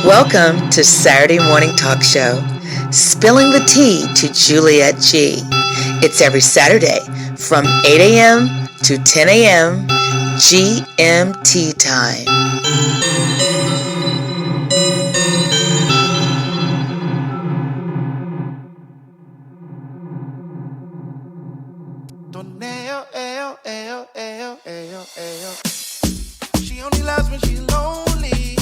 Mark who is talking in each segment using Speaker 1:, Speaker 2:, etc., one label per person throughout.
Speaker 1: Welcome to Saturday Morning Talk Show, Spilling the Tea to Juliet G. It's every Saturday from 8 a.m. to 10 a.m. GMT time.
Speaker 2: She only loves when she's lonely.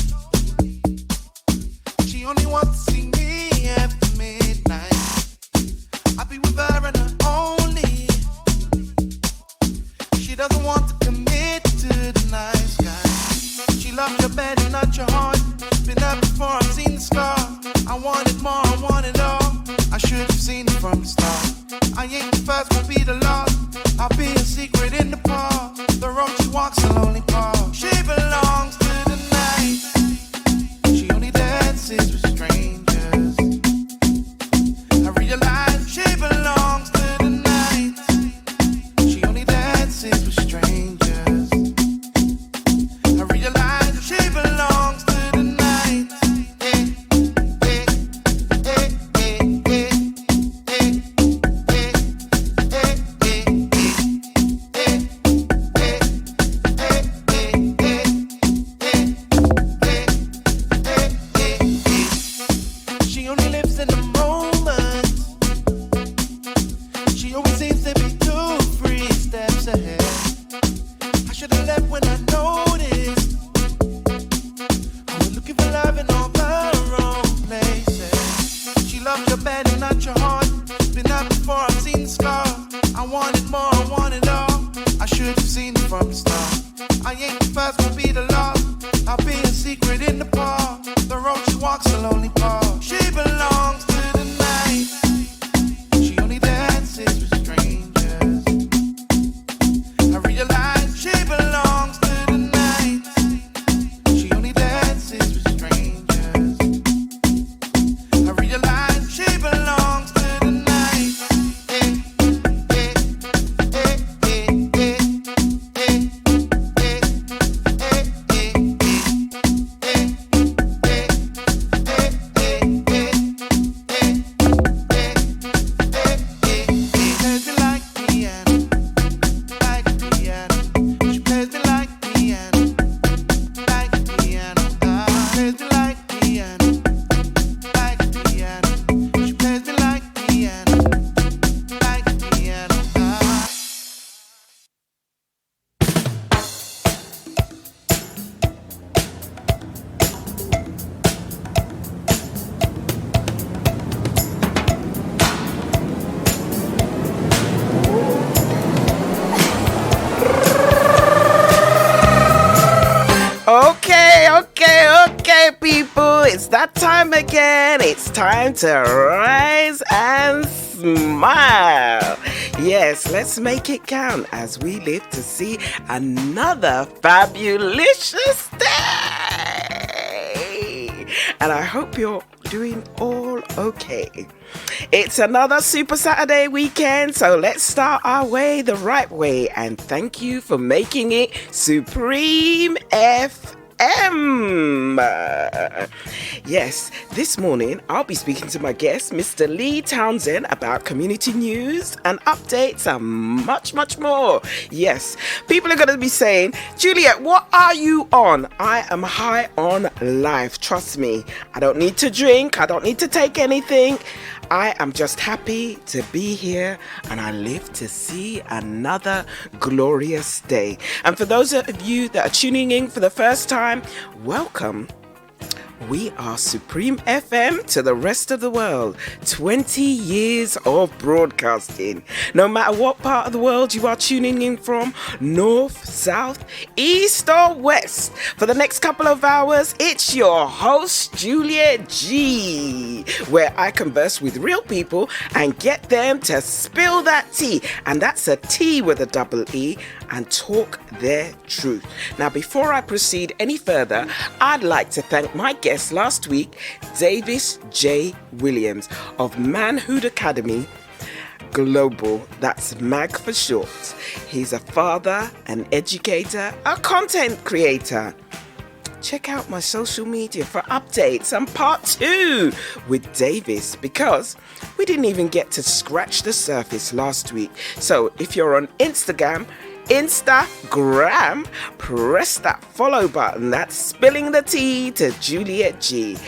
Speaker 2: She only wants to see me after midnight. I'll be with her and her only. She doesn't want to commit to the nice guy. She loves your bed and not your heart. Been up before, I've seen the scar. I want it more, I want it all. I should have seen it from the start. I ain't the first, will be the last. I'll be a secret in the park. The road she walks a lonely path. She belongs to the night. She only dances with strangers. I realize she belongs to the night. She only dances with strangers. I realize she belongs to the night. She only lives in the moment. She always seems to be 2-3 steps ahead. I should have left when I noticed. I was looking for love in all the wrong places. She loves your bed and not your heart. Been up before, I've seen the scar. I want it more, I want it all. I should have seen it from the start. I ain't the first, will be the last. I'll be a secret in the park. The road she walks a lonely path. She belongs to the night. She only dances with strangers. I realize she belongs to the night. She only dances with strangers. I realize she belongs to the night.
Speaker 3: Okay, people, it's that time again. It's time to rise and smile. Yes, let's make it count as we live to see another fabulous day. And I hope you're doing all okay. It's another Super Saturday weekend, so let's start our way the right way. And thank you for making it Supreme FM. Yes, this morning I'll be speaking to my guest, Mr. Lee Townsend, about community news and updates and much more. Yes, people are going to be saying, Juliet, what are you on? I am high on life. Trust me, I don't need to drink. I don't need to take anything. I am just happy to be here, and I live to see another glorious day. And for those of you that are tuning in for the first time, welcome. We are Supreme FM to the rest of the world. 20 years of broadcasting. No matter what part of the world you are tuning in from, north, south, east or west. For the next couple of hours, it's your host, Juliet G, where I converse with real people and get them to spill that tea. And that's a T with a double E, and talk their truth. Now, before I proceed any further, I'd like to thank my guest last week, Davis J. Williams of Manhood Academy Global, that's MAG for short. He's a father, an educator, a content creator. check out my social media for updates and part 2 with Davis, because we didn't even get to scratch the surface last week. So if you're on Instagram, press that follow button. That's Spilling the Tea to Juliet G.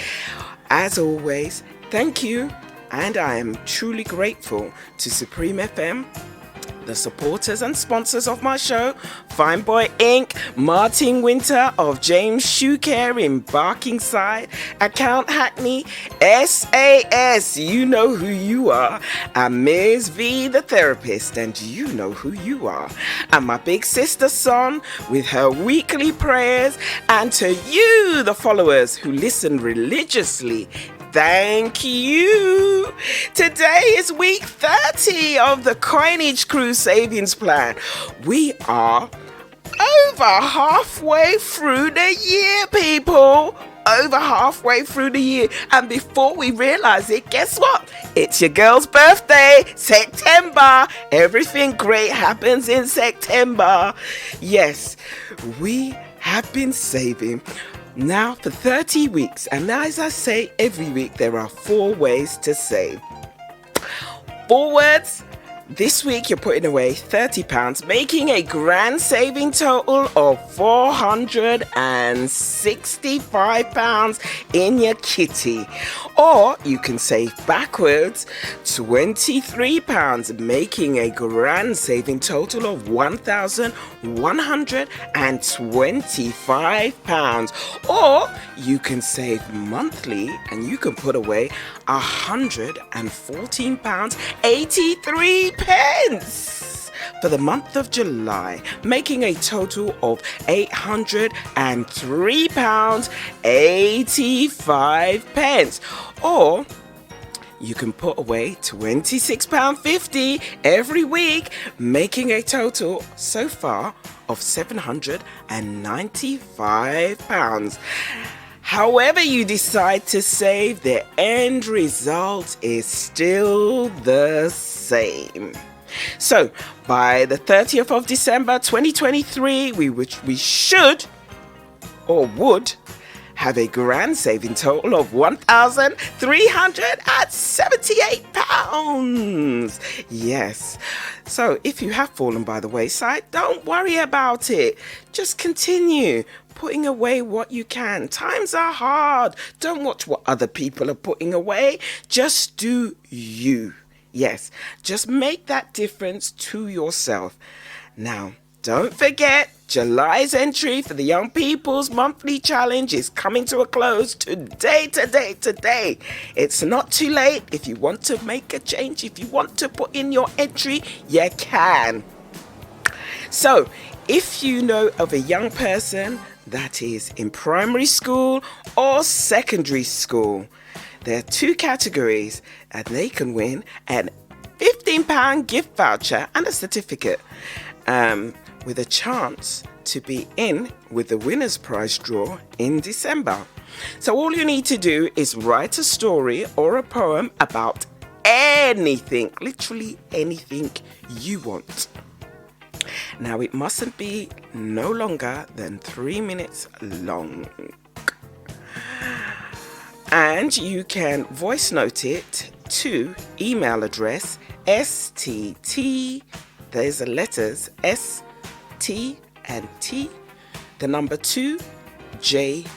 Speaker 3: As always, thank you, and I am truly grateful to Supreme FM, the supporters and sponsors of my show, Fine Boy Inc., Martin Winter of James Shoe Care in Barkingside, Account Hackney, SAS, you know who you are, and Ms. V, the therapist, and you know who you are, and my big sister Son with her weekly prayers, and to you, the followers who listen religiously, thank you. Today is week 30 of the Coinage Crew Savings Plan. We are over halfway through the year, people. Over halfway through the year. And before we realize it, guess what? It's your girl's birthday, September. Everything great happens in September. Yes, we have been saving now for 30 weeks, and as I say every week, there are 4 ways to save. Forwards, this week you're putting away £30, making a grand saving total of £465 in your kitty. Or you can save backwards £23, making a grand saving total of £1,125. Or you can save monthly and you can put away £114.83 for the month of July, making a total of £803.85. Or you can put away £26.50 every week, making a total so far of £795. However you decide to save, the end result is still the same. So, by the 30th of December 2023, we should or would have a grand saving total of £1,378. Yes. So if you have fallen by the wayside, don't worry about it. Just continue putting away what you can. Times are hard. Don't watch what other people are putting away. Just do you. Yes. Just make that difference to yourself. Now, don't forget, July's entry for the Young People's Monthly Challenge is coming to a close today. It's not too late. If you want to make a change, if you want to put in your entry, you can. So, if you know of a young person that is in primary school or secondary school, there are 2 categories and they can win a £15 gift voucher and a certificate. With a chance to be in with the winner's prize draw in December. So all you need to do is write a story or a poem about anything, literally anything you want. Now it mustn't be no longer than 3 minutes long. And you can voice note it to email address STT, there's the letters S T and T, the number 2JG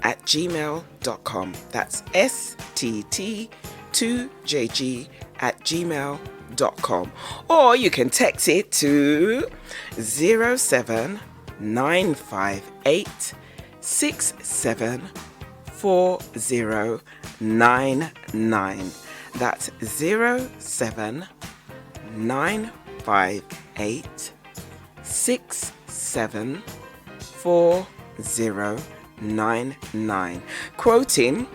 Speaker 3: at gmail.com. That's STT2JG at gmail.com. Or you can text it to 07958 674099. That's 07958 674099. Quoting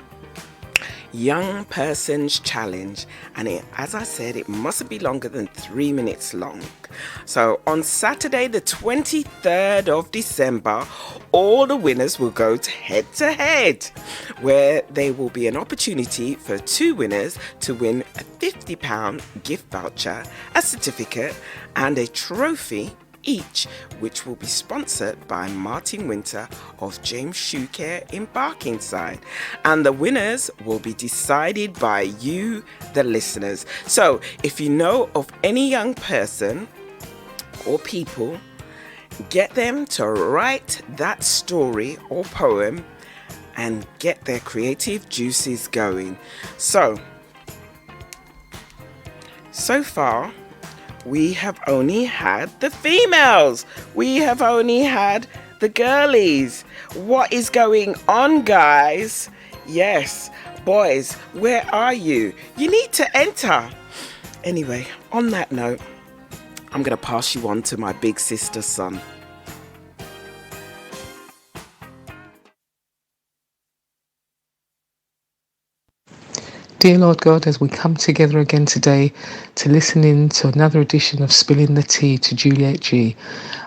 Speaker 3: Young Person's Challenge, and as I said, it mustn't be longer than 3 minutes long. So on Saturday the 23rd of December, all the winners will go to head, where there will be an opportunity for 2 winners to win a £50 gift voucher, a certificate and a trophy each, which will be sponsored by Martin Winter of James Shoe Care in Barkingside. And the winners will be decided by you, the listeners. So if you know of any young person or people, get them to write that story or poem and get their creative juices going. So far, we have only had the females. We have only had the girlies. What is going on, guys? Yes, boys, where are you? You need to enter. Anyway, on that note, I'm going to pass you on to my big sister, son.
Speaker 4: Dear Lord God, as we come together again today to listen in to another edition of Spilling the Tea to Juliet G,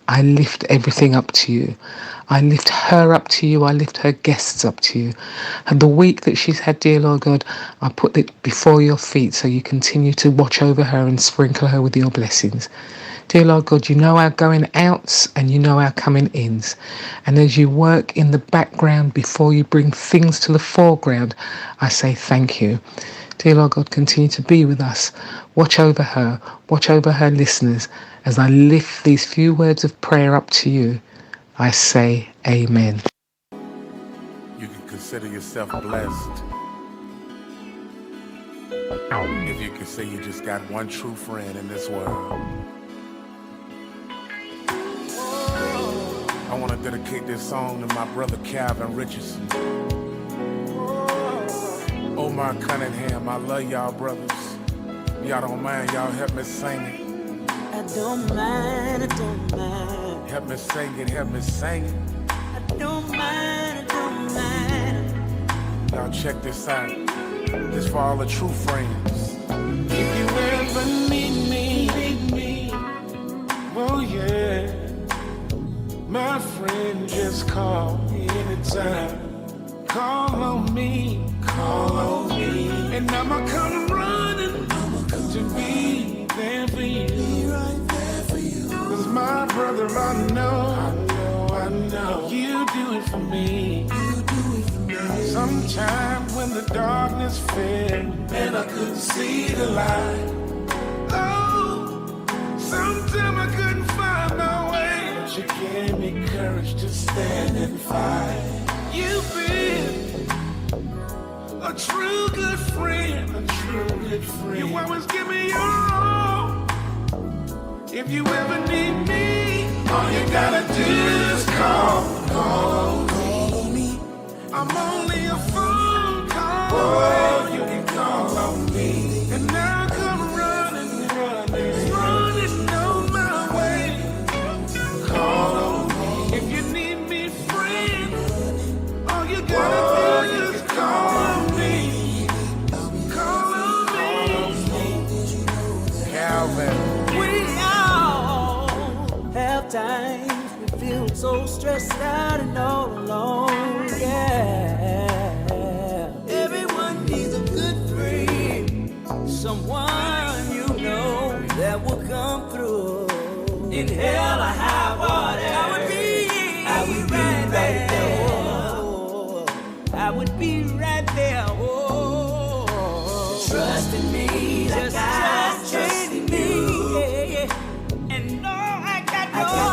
Speaker 4: I lift everything up to you. I lift her up to you. I lift her guests up to you. And the week that she's had, dear Lord God, I put it before your feet so you continue to watch over her and sprinkle her with your blessings. Dear Lord God, you know our going outs and you know our coming ins. And as you work in the background before you bring things to the foreground, I say thank you. Dear Lord God, continue to be with us. Watch over her listeners. As I lift these few words of prayer up to you, I say amen.
Speaker 5: You can consider yourself blessed if you can say you just got one true friend in this world. I want to dedicate this song to my brother Calvin Richardson. Omar Cunningham, I love y'all brothers. Y'all don't mind, y'all help me sing it.
Speaker 6: I don't mind.
Speaker 5: Help me sing it.
Speaker 6: I don't mind.
Speaker 5: Y'all check this out. This for all the true friends.
Speaker 2: If you ever need me, oh yeah, my friend, just call me anytime. Call on me, and I'ma come running to be there for you. Cause my brother, I know, you do it for me. Sometimes when the darkness fell and I couldn't see the light, oh, sometimes I couldn't find my way, but you gave me courage to stand and fight. You've been a true good friend, You always give me your all. If you ever need me, all you gotta do is call me. I'm only a phone call. Oh, you can call on me. And now come running on my way. Call on me. If you need me, friend, all you gotta do is call on me. Call on me.
Speaker 5: Calvin.
Speaker 6: We all have times we feel so stressed out and all alone. Yeah, everyone needs a good friend, someone you know that will come through. In hell or high water, I would be right there. Oh, I would be right there. Oh, trust in me, just trust in me. Yeah. And no, I got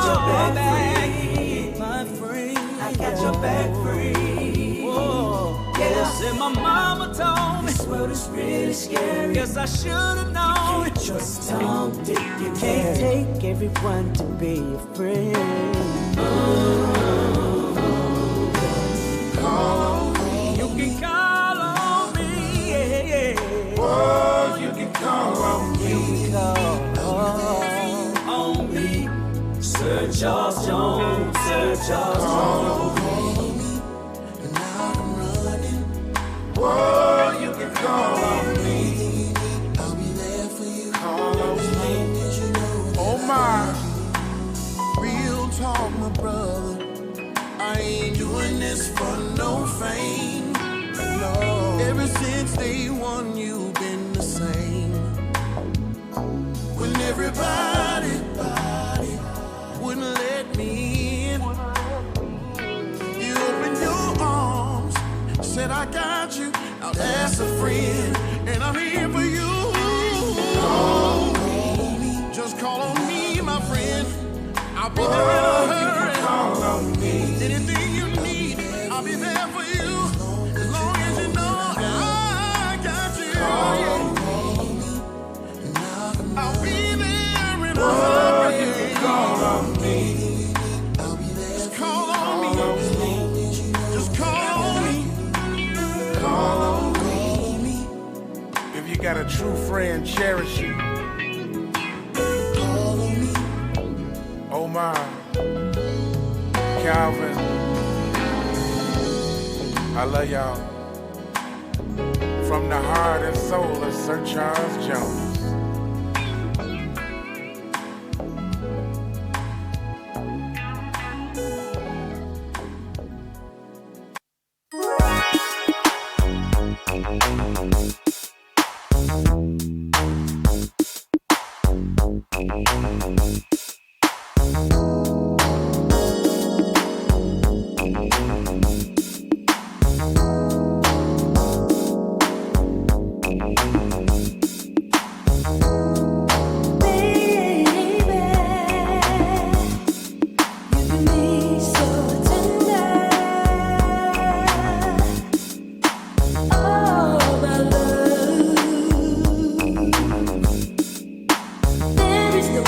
Speaker 6: your back, my friend. I got your back free. Whoa. Yes, and my mama told me this world is really scary. Yes, I should have known. You can't trust Tom, Dick, you can't take everyone to be your friend.
Speaker 2: Call on me.
Speaker 6: You can call on me. Yeah.
Speaker 2: Oh, you can call on me.
Speaker 6: Call on me. Sir Charles Jones, Sir Charles Jones.
Speaker 2: Oh, you can call on me. I'll be there for you. Call on me.
Speaker 5: Oh my.
Speaker 2: Real talk, my brother. I ain't doing this for no fame. No. Ever since day one, you've been the same. When everybody
Speaker 5: miss you. Oh my, Calvin, I love y'all. From the heart and soul of Sir Charles Jones.
Speaker 6: There is no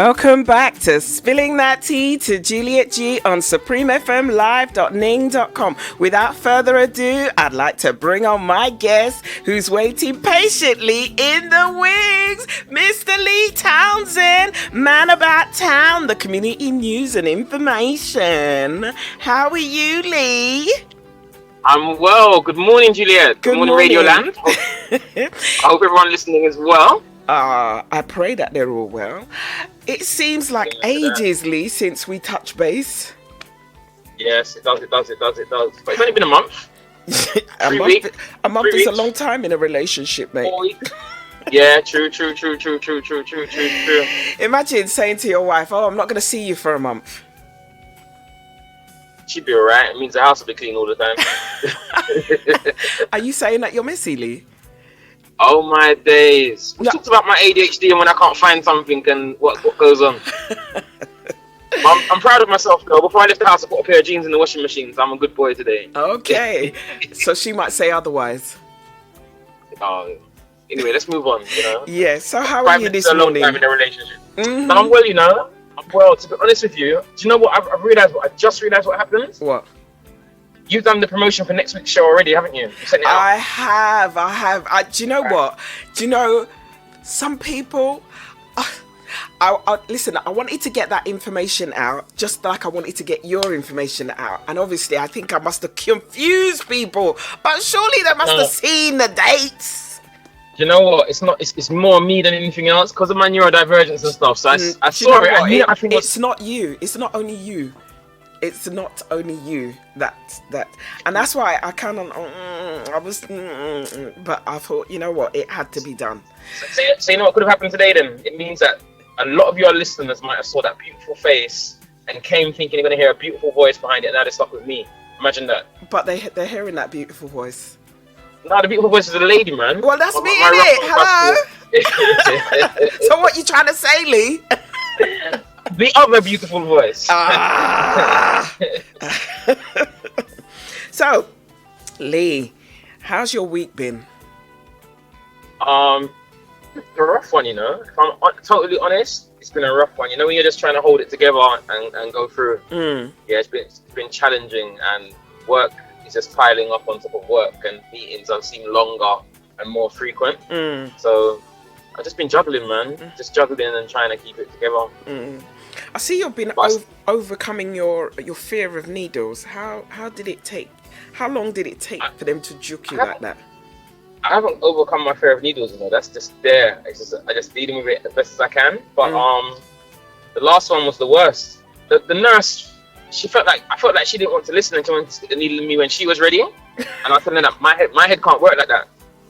Speaker 3: Welcome back to Spilling That Tea to Juliet G on supremefmlive.ning.com. Without further ado, I'd like to bring on my guest who's waiting patiently in the wings, Mr. Lee Townsend, man about town, the community news and information. How are you, Lee?
Speaker 7: I'm well. Good morning, Juliet. Good morning, Radio Land. I hope everyone listening is well.
Speaker 3: I pray that they're all well. It seems like ages, Lee, since we touched base.
Speaker 7: Yes, it does. But it's only been a month.
Speaker 3: A month is a long time in a relationship, mate.
Speaker 7: 4 weeks. Yeah, true.
Speaker 3: Imagine saying to your wife, "Oh, I'm not going to see you for a month."
Speaker 7: She'd be alright. It means the house will be clean all the time.
Speaker 3: Are you saying that you're messy, Lee?
Speaker 7: Oh my days. We talked about my ADHD and when I can't find something and what goes on. I'm proud of myself though. Before I left the house, I put a pair of jeans in the washing machine, so I'm a good boy today.
Speaker 3: Okay. So she might say otherwise.
Speaker 7: Anyway, let's move on.
Speaker 3: Yeah. So how are you this morning?
Speaker 7: 5 minutes is a long time in a relationship.
Speaker 3: Mm-hmm.
Speaker 7: No, I'm well. I'm well. To be honest with you, do you know what? I just realized what happened.
Speaker 3: What?
Speaker 7: You've done the promotion for next week's show already, haven't you? You sent it out.
Speaker 3: I have. Do you know what? Do you know some people? Listen, I wanted to get that information out, just like I wanted to get your information out. And obviously, I think I must have confused people. But surely they must have seen the dates.
Speaker 7: You know what? It's not. It's more me than anything else because of my neurodivergence and stuff. So I saw it. I think
Speaker 3: it's not you. It's not only you. It's not only you that, and that's why I kind of, but I thought, you know what, it had to be done.
Speaker 7: So you know what could have happened today then? It means that a lot of your listeners might have saw that beautiful face and came thinking they're going to hear a beautiful voice behind it, and now they're stuck with me. Imagine that.
Speaker 3: But they're hearing that beautiful voice.
Speaker 7: No, the beautiful voice is a lady, man.
Speaker 3: Well, that's me, innit? Hello? So what you trying to say, Lee?
Speaker 7: The other beautiful voice.
Speaker 3: So, Lee, how's your week been?
Speaker 7: A rough one, If I'm totally honest, it's been a rough one. When you're just trying to hold it together and go through. Yeah, it's been challenging, and work is just piling up on top of work, and meetings seem longer and more frequent. So I've just been juggling, man. Just juggling and trying to keep it together.
Speaker 3: I see you've been overcoming your fear of needles. How did it take? How long did it take for them to juke you like that?
Speaker 7: I haven't overcome my fear of needles, That's just there. I just dealing with it as best as I can. But the last one was the worst. The nurse, I felt like she didn't want to listen and she wanted to stick the needle in me when she was ready. And I was telling her that my head can't work like that.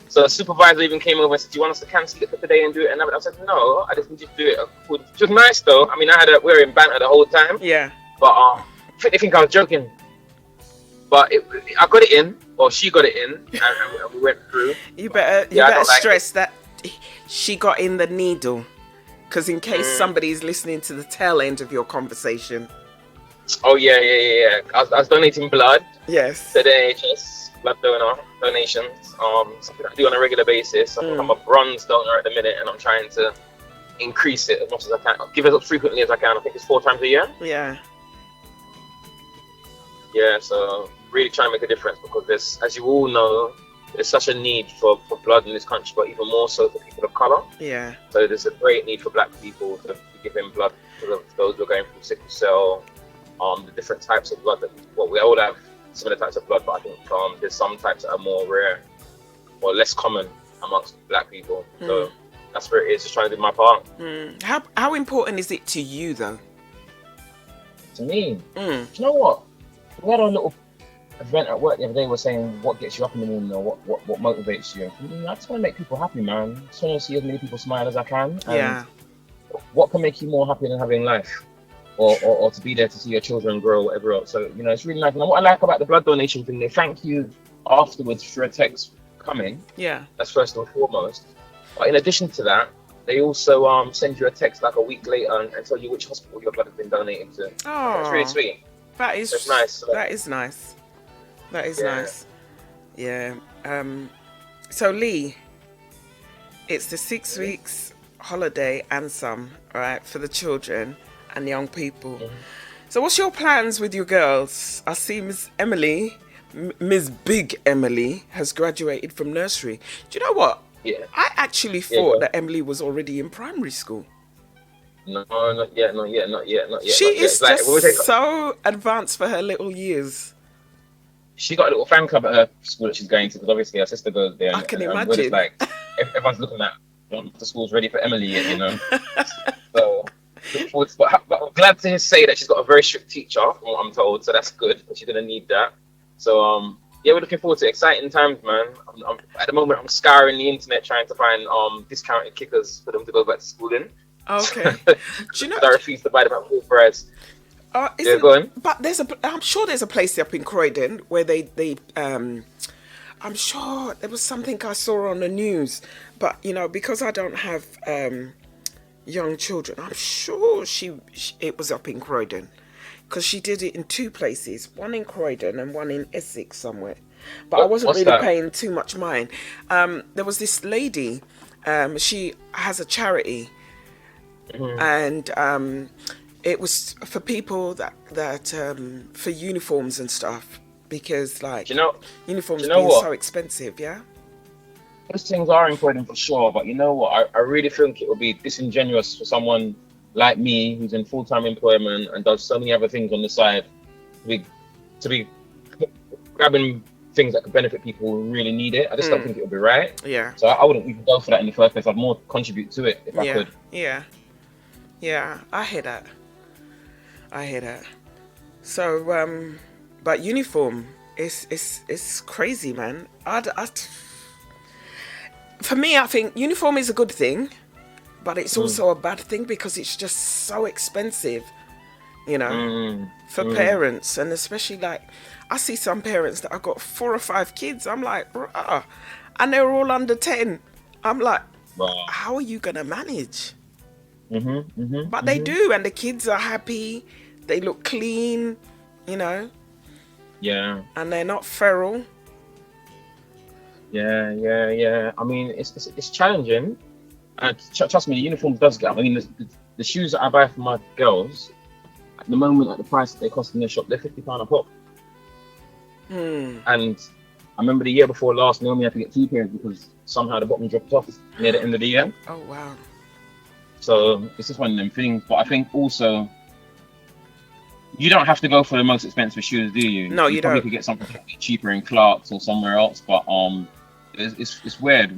Speaker 7: So the supervisor even came over and said, "Do you want us to cancel it for today and do it?" And I said, "No, I just need you to do it." Which was nice though. I mean, we were in banter the whole time. Yeah. But they think I was joking. But I got it in, or she got it in, and we went through.
Speaker 3: You better stress that she got in the needle, because in case somebody's listening to the tail end of your conversation.
Speaker 7: Oh yeah. I was donating blood.
Speaker 3: Yes.
Speaker 7: To the NHS. Blood donations, something I do on a regular basis. I'm a bronze donor at the minute, and I'm trying to increase it as much as I can. I'll give it as frequently as I can. I think it's 4 times a year.
Speaker 3: Yeah,
Speaker 7: so really trying to make a difference, because there's, as you all know, there's such a need for blood in this country, but even more so for people of colour.
Speaker 3: Yeah.
Speaker 7: So there's a great need for black people to give in blood for those who are going through sickle cell, the different types of blood we all have similar types of blood, but I think there's some types that are more rare or less common amongst black people. So that's where it is, just trying to do my part.
Speaker 3: How important is it to you though?
Speaker 7: To me? Do you know what? We had a little event at work the other day, was saying what gets you up in the morning or what motivates you. I just want to make people happy, man. I just want to see as many people smile as I can. And what can make you more happy than having life? Or to be there to see your children grow, whatever else. So, it's really nice. And what I like about the blood donation thing, they thank you afterwards for a text coming. Yeah. That's first and foremost. But in addition to that, they also send you a text like a week later and tell you which hospital your blood has been donated to. Oh. That's really sweet. That's nice. So,
Speaker 3: that is nice. That is nice. Yeah. So Lee, it's the 6 weeks holiday and some, all right, for the children and young people. So what's your plans with your girls? I see Miss Emily, Miss Big Emily, has graduated from nursery. Do you know what?
Speaker 7: Yeah.
Speaker 3: I actually
Speaker 7: Yeah,
Speaker 3: thought
Speaker 7: go on.
Speaker 3: that Emily was already in primary school.
Speaker 7: No, not yet.
Speaker 3: She is
Speaker 7: Like,
Speaker 3: just so advanced for her little years.
Speaker 7: she got a little fan club at her school that she's going to, because obviously her sister goes there.
Speaker 3: I can
Speaker 7: we're just
Speaker 3: imagine.
Speaker 7: like, everyone's looking at the school's ready for Emily yet, you know. So, look forward to, but I'm glad to say that she's got a very strict teacher, from what I'm told. So that's good. She's gonna need that. So yeah, we're looking forward to exciting times, man. I'm at the moment I'm scouring the internet trying to find discounted kickers for them to go back to school in.
Speaker 3: Okay. Do you know?
Speaker 7: I refuse to buy them at full price. Yeah, go on.
Speaker 3: But I'm sure there's a place up in Croydon where they I'm sure there was something I saw on the news, but you know, because I don't have young children, I'm sure it was up in Croydon, because she did it in two places, one in Croydon and one in Essex somewhere. But I wasn't
Speaker 7: what's
Speaker 3: really
Speaker 7: that?
Speaker 3: paying too much mind. There was this lady, she has a charity, and it was for people that for uniforms and stuff, because like uniforms being
Speaker 7: what?
Speaker 3: so expensive. Yeah.
Speaker 7: Those things are important for sure, but you know what? I really think it would be disingenuous for someone like me, who's in full-time employment and does so many other things on the side, to be grabbing things that could benefit people who really need it. I just don't think it would be right.
Speaker 3: Yeah.
Speaker 7: So I wouldn't even go for that in the first place. I'd more contribute to it if I could.
Speaker 3: Yeah. I hear that. So, but uniform is crazy, man. For me, I think uniform is a good thing, but it's also a bad thing because it's just so expensive, you know, for parents. And especially like, I see some parents that have got 4 or 5 kids. I'm like, rah, and they're all under 10. I'm like, how are you going to manage? But they do, and the kids are happy. They look clean, you know.
Speaker 7: Yeah.
Speaker 3: And they're not feral.
Speaker 7: Yeah. I mean, it's challenging. And trust me, the uniform does get. I mean, the shoes that I buy for my girls, at the moment, at the price that they cost in the shop, they're £50 a pop. And I remember the year before last, Naomi had to get 2 pairs because somehow the bottom dropped off near the end of the year.
Speaker 3: Oh wow.
Speaker 7: So it's just one of them things. But I think also, you don't have to go for the most expensive shoes, do you?
Speaker 3: No, you
Speaker 7: probably
Speaker 3: don't.
Speaker 7: could get something cheaper in Clark's or somewhere else. But it's weird.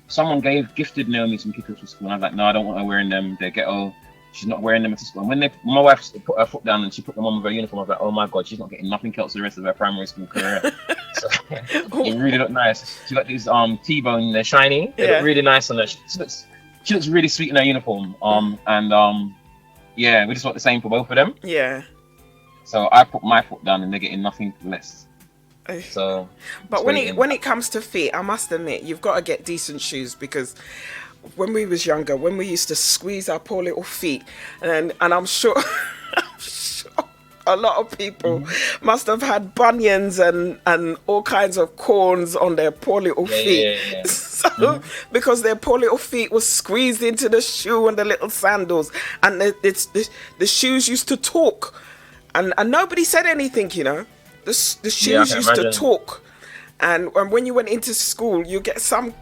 Speaker 7: Someone gifted Naomi some kickers for school, and I was like, no, I don't want her wearing them. They're ghetto. She's not wearing them to school. And when my wife put her foot down and she put them on with her uniform, I was like, oh my god, she's not getting nothing else the rest of her primary school career. So it really looked nice. She got these T-bone, they're shiny. They look really nice on her. She looks really sweet in her uniform. Yeah, we just want the same for both of them.
Speaker 3: Yeah.
Speaker 7: So I put my foot down and they're getting nothing less. So,
Speaker 3: but when it comes to feet, I must admit, you've got to get decent shoes, because when we was younger, when we used to squeeze our poor little feet, and I'm sure, a lot of people must have had bunions and all kinds of corns on their poor little feet.
Speaker 7: Yeah.
Speaker 3: So because their poor little feet was squeezed into the shoe and the little sandals, and the shoes used to talk, and nobody said anything, you know. The shoes used to talk, and when you went into school, you get some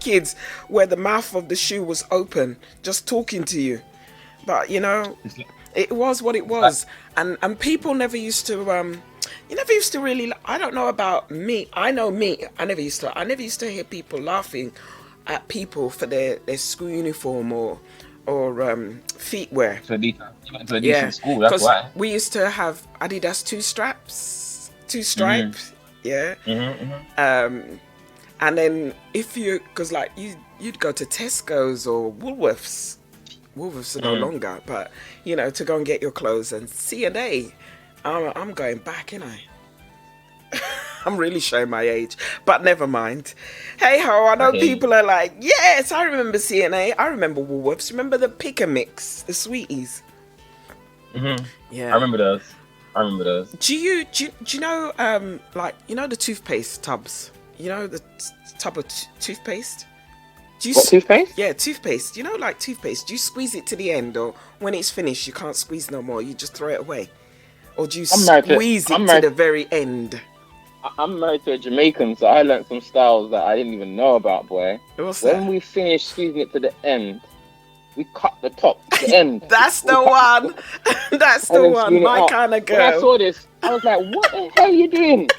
Speaker 3: kids where the mouth of the shoe was open, just talking to you. But you know, it was what it was, and people never used to. You never used to really. I don't know about me. I know me. I never used to hear people laughing at people for their school uniform or feetwear.
Speaker 7: So you went to a decent school, that's why.
Speaker 3: We used to have Adidas 2 stripes, and then because like you'd go to Tesco's or Woolworths are no longer, but you know, to go and get your clothes, and C&A, I'm going back, ain't I? I'm really showing my age, but never mind. Hey ho, I know people are like, yes, I remember C&A, I remember Woolworths, remember the Pick and Mix, the sweeties. Yeah,
Speaker 7: I remember those.
Speaker 3: Do you know, like, you know the toothpaste tubs? You know the tub of toothpaste? Do you
Speaker 7: What, toothpaste?
Speaker 3: Yeah, toothpaste. You know, like toothpaste. Do you squeeze it to the end, or when it's finished, you can't squeeze no more? You just throw it away, or do you squeeze it to the very end?
Speaker 7: I'm married to a Jamaican, so I learned some styles that I didn't even know about, boy.
Speaker 3: What's
Speaker 7: When
Speaker 3: that?
Speaker 7: we finish squeezing it to the end, we cut the top, the end.
Speaker 3: That's the one. That's the one. My kind of girl.
Speaker 7: When I saw this, I was like, "What the hell are you doing?"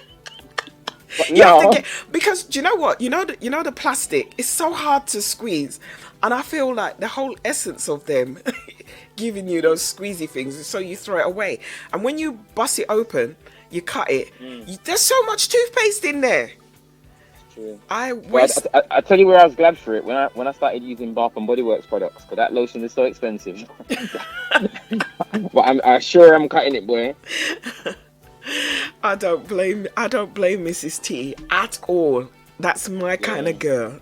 Speaker 7: But
Speaker 3: You have
Speaker 7: now,
Speaker 3: to because do you know what? You know the plastic. It's so hard to squeeze, and I feel like the whole essence of them giving you those squeezy things is so you throw it away. And when you bust it open, you cut it. There's so much toothpaste in there.
Speaker 7: true.
Speaker 3: I waste.
Speaker 7: I tell you where I was glad for it when I started using Bath and Body Works products, because that lotion is so expensive. But I'm sure I'm cutting it, boy.
Speaker 3: I don't blame Mrs. T at all. That's my kind of girl.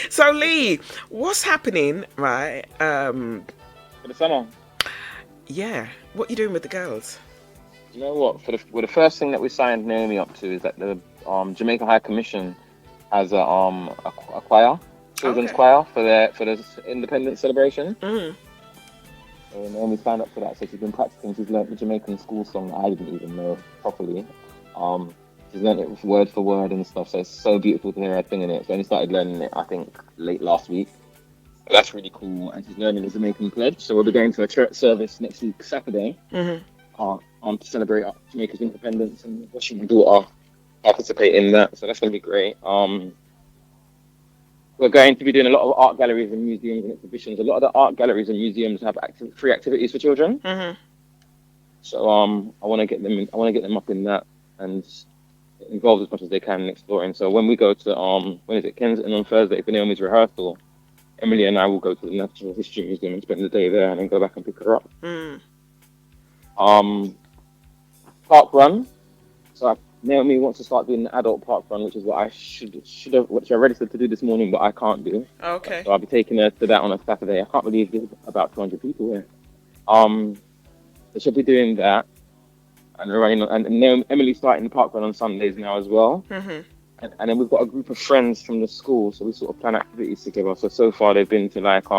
Speaker 3: So Lee, what's happening, right?
Speaker 7: For the summer.
Speaker 3: Yeah, what you doing with the girls?
Speaker 7: You know what? The first thing that we signed Naomi up to is that the Jamaica High Commission has a choir, children's choir for the independence celebration.
Speaker 3: Mm.
Speaker 7: So Naomi signed up for that, so she's been practicing. She's learned the Jamaican school song that I didn't even know properly. She's learned it word for word and stuff, so it's so beautiful to hear her singing it. She only started learning it, I think, late last week. So that's really cool, and she's learning the Jamaican pledge. So we'll be going to a church service next week, Saturday, to celebrate Jamaica's independence, and watching my daughter participate in that. So that's going to be great. We're going to be doing a lot of art galleries and museums and exhibitions. A lot of the art galleries and museums have free activities for children.
Speaker 3: Mm-hmm.
Speaker 7: So I want to get them. I want to get them up in that and involved as much as they can in exploring. So when we go to when is it, Kensington on Thursday for Naomi's rehearsal, Emily and I will go to the Natural History Museum and spend the day there, and then go back and pick her up. Park run. So Naomi wants to start doing the adult park run, which is what I should have, which I registered to do this morning, but I can't do.
Speaker 3: Okay.
Speaker 7: So I'll be taking her to that on a Saturday. I can't believe there's about 200 people here. So she'll be doing that, and running. And Emily's starting the park run on Sundays now as well.
Speaker 3: Mm-hmm.
Speaker 7: And then we've got a group of friends from the school, so we sort of plan activities together. So far they've been to like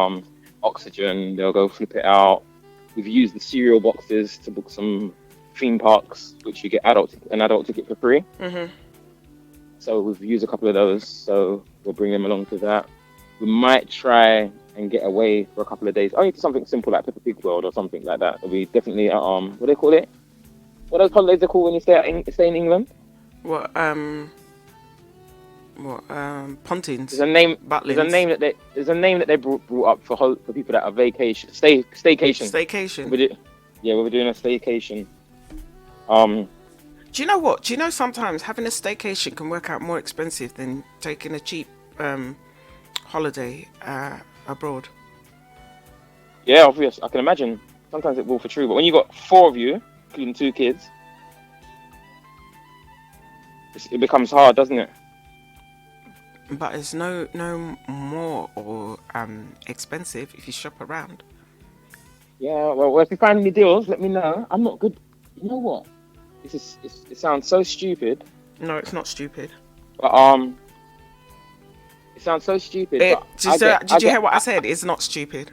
Speaker 7: Oxygen. They'll go flip it out. We've used the cereal boxes to book some theme parks, which you get an adult ticket for free.
Speaker 3: Mm-hmm.
Speaker 7: So we've used a couple of those, so we'll bring them along to that. We might try and get away for a couple of days, only to something simple like Peppa Pig World or something like that. It'll be definitely what do they call it? What those holidays are called when you stay in England?
Speaker 3: Pontins.
Speaker 7: There's a name.
Speaker 3: Butlins.
Speaker 7: There's a name that they brought up for people that are staycation.
Speaker 3: Staycation.
Speaker 7: We're doing a staycation.
Speaker 3: Do you know what? Do you know sometimes having a staycation can work out more expensive than taking a cheap holiday abroad?
Speaker 7: Yeah, obvious. I can imagine. Sometimes it will for true, but when you got 4 of you, including 2 kids, it becomes hard, doesn't it?
Speaker 3: But it's no more or expensive if you shop around.
Speaker 7: Yeah, well, if you find any deals, let me know. I'm not good. You know what? It sounds so stupid.
Speaker 3: No, it's not stupid.
Speaker 7: But it sounds so stupid.
Speaker 3: Did you hear what I said? It's not stupid.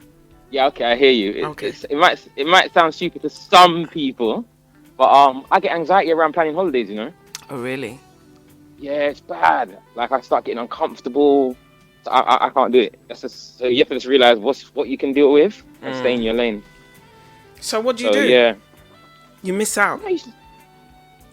Speaker 7: Yeah, okay, I hear you.
Speaker 3: Okay.
Speaker 7: It might sound stupid to some people, but I get anxiety around planning holidays. You know.
Speaker 3: Oh really?
Speaker 7: Yeah, it's bad. Like I start getting uncomfortable. So I can't do it. So you have to just realize what you can deal with and stay in your lane.
Speaker 3: So what do you do?
Speaker 7: Yeah.
Speaker 3: You miss out.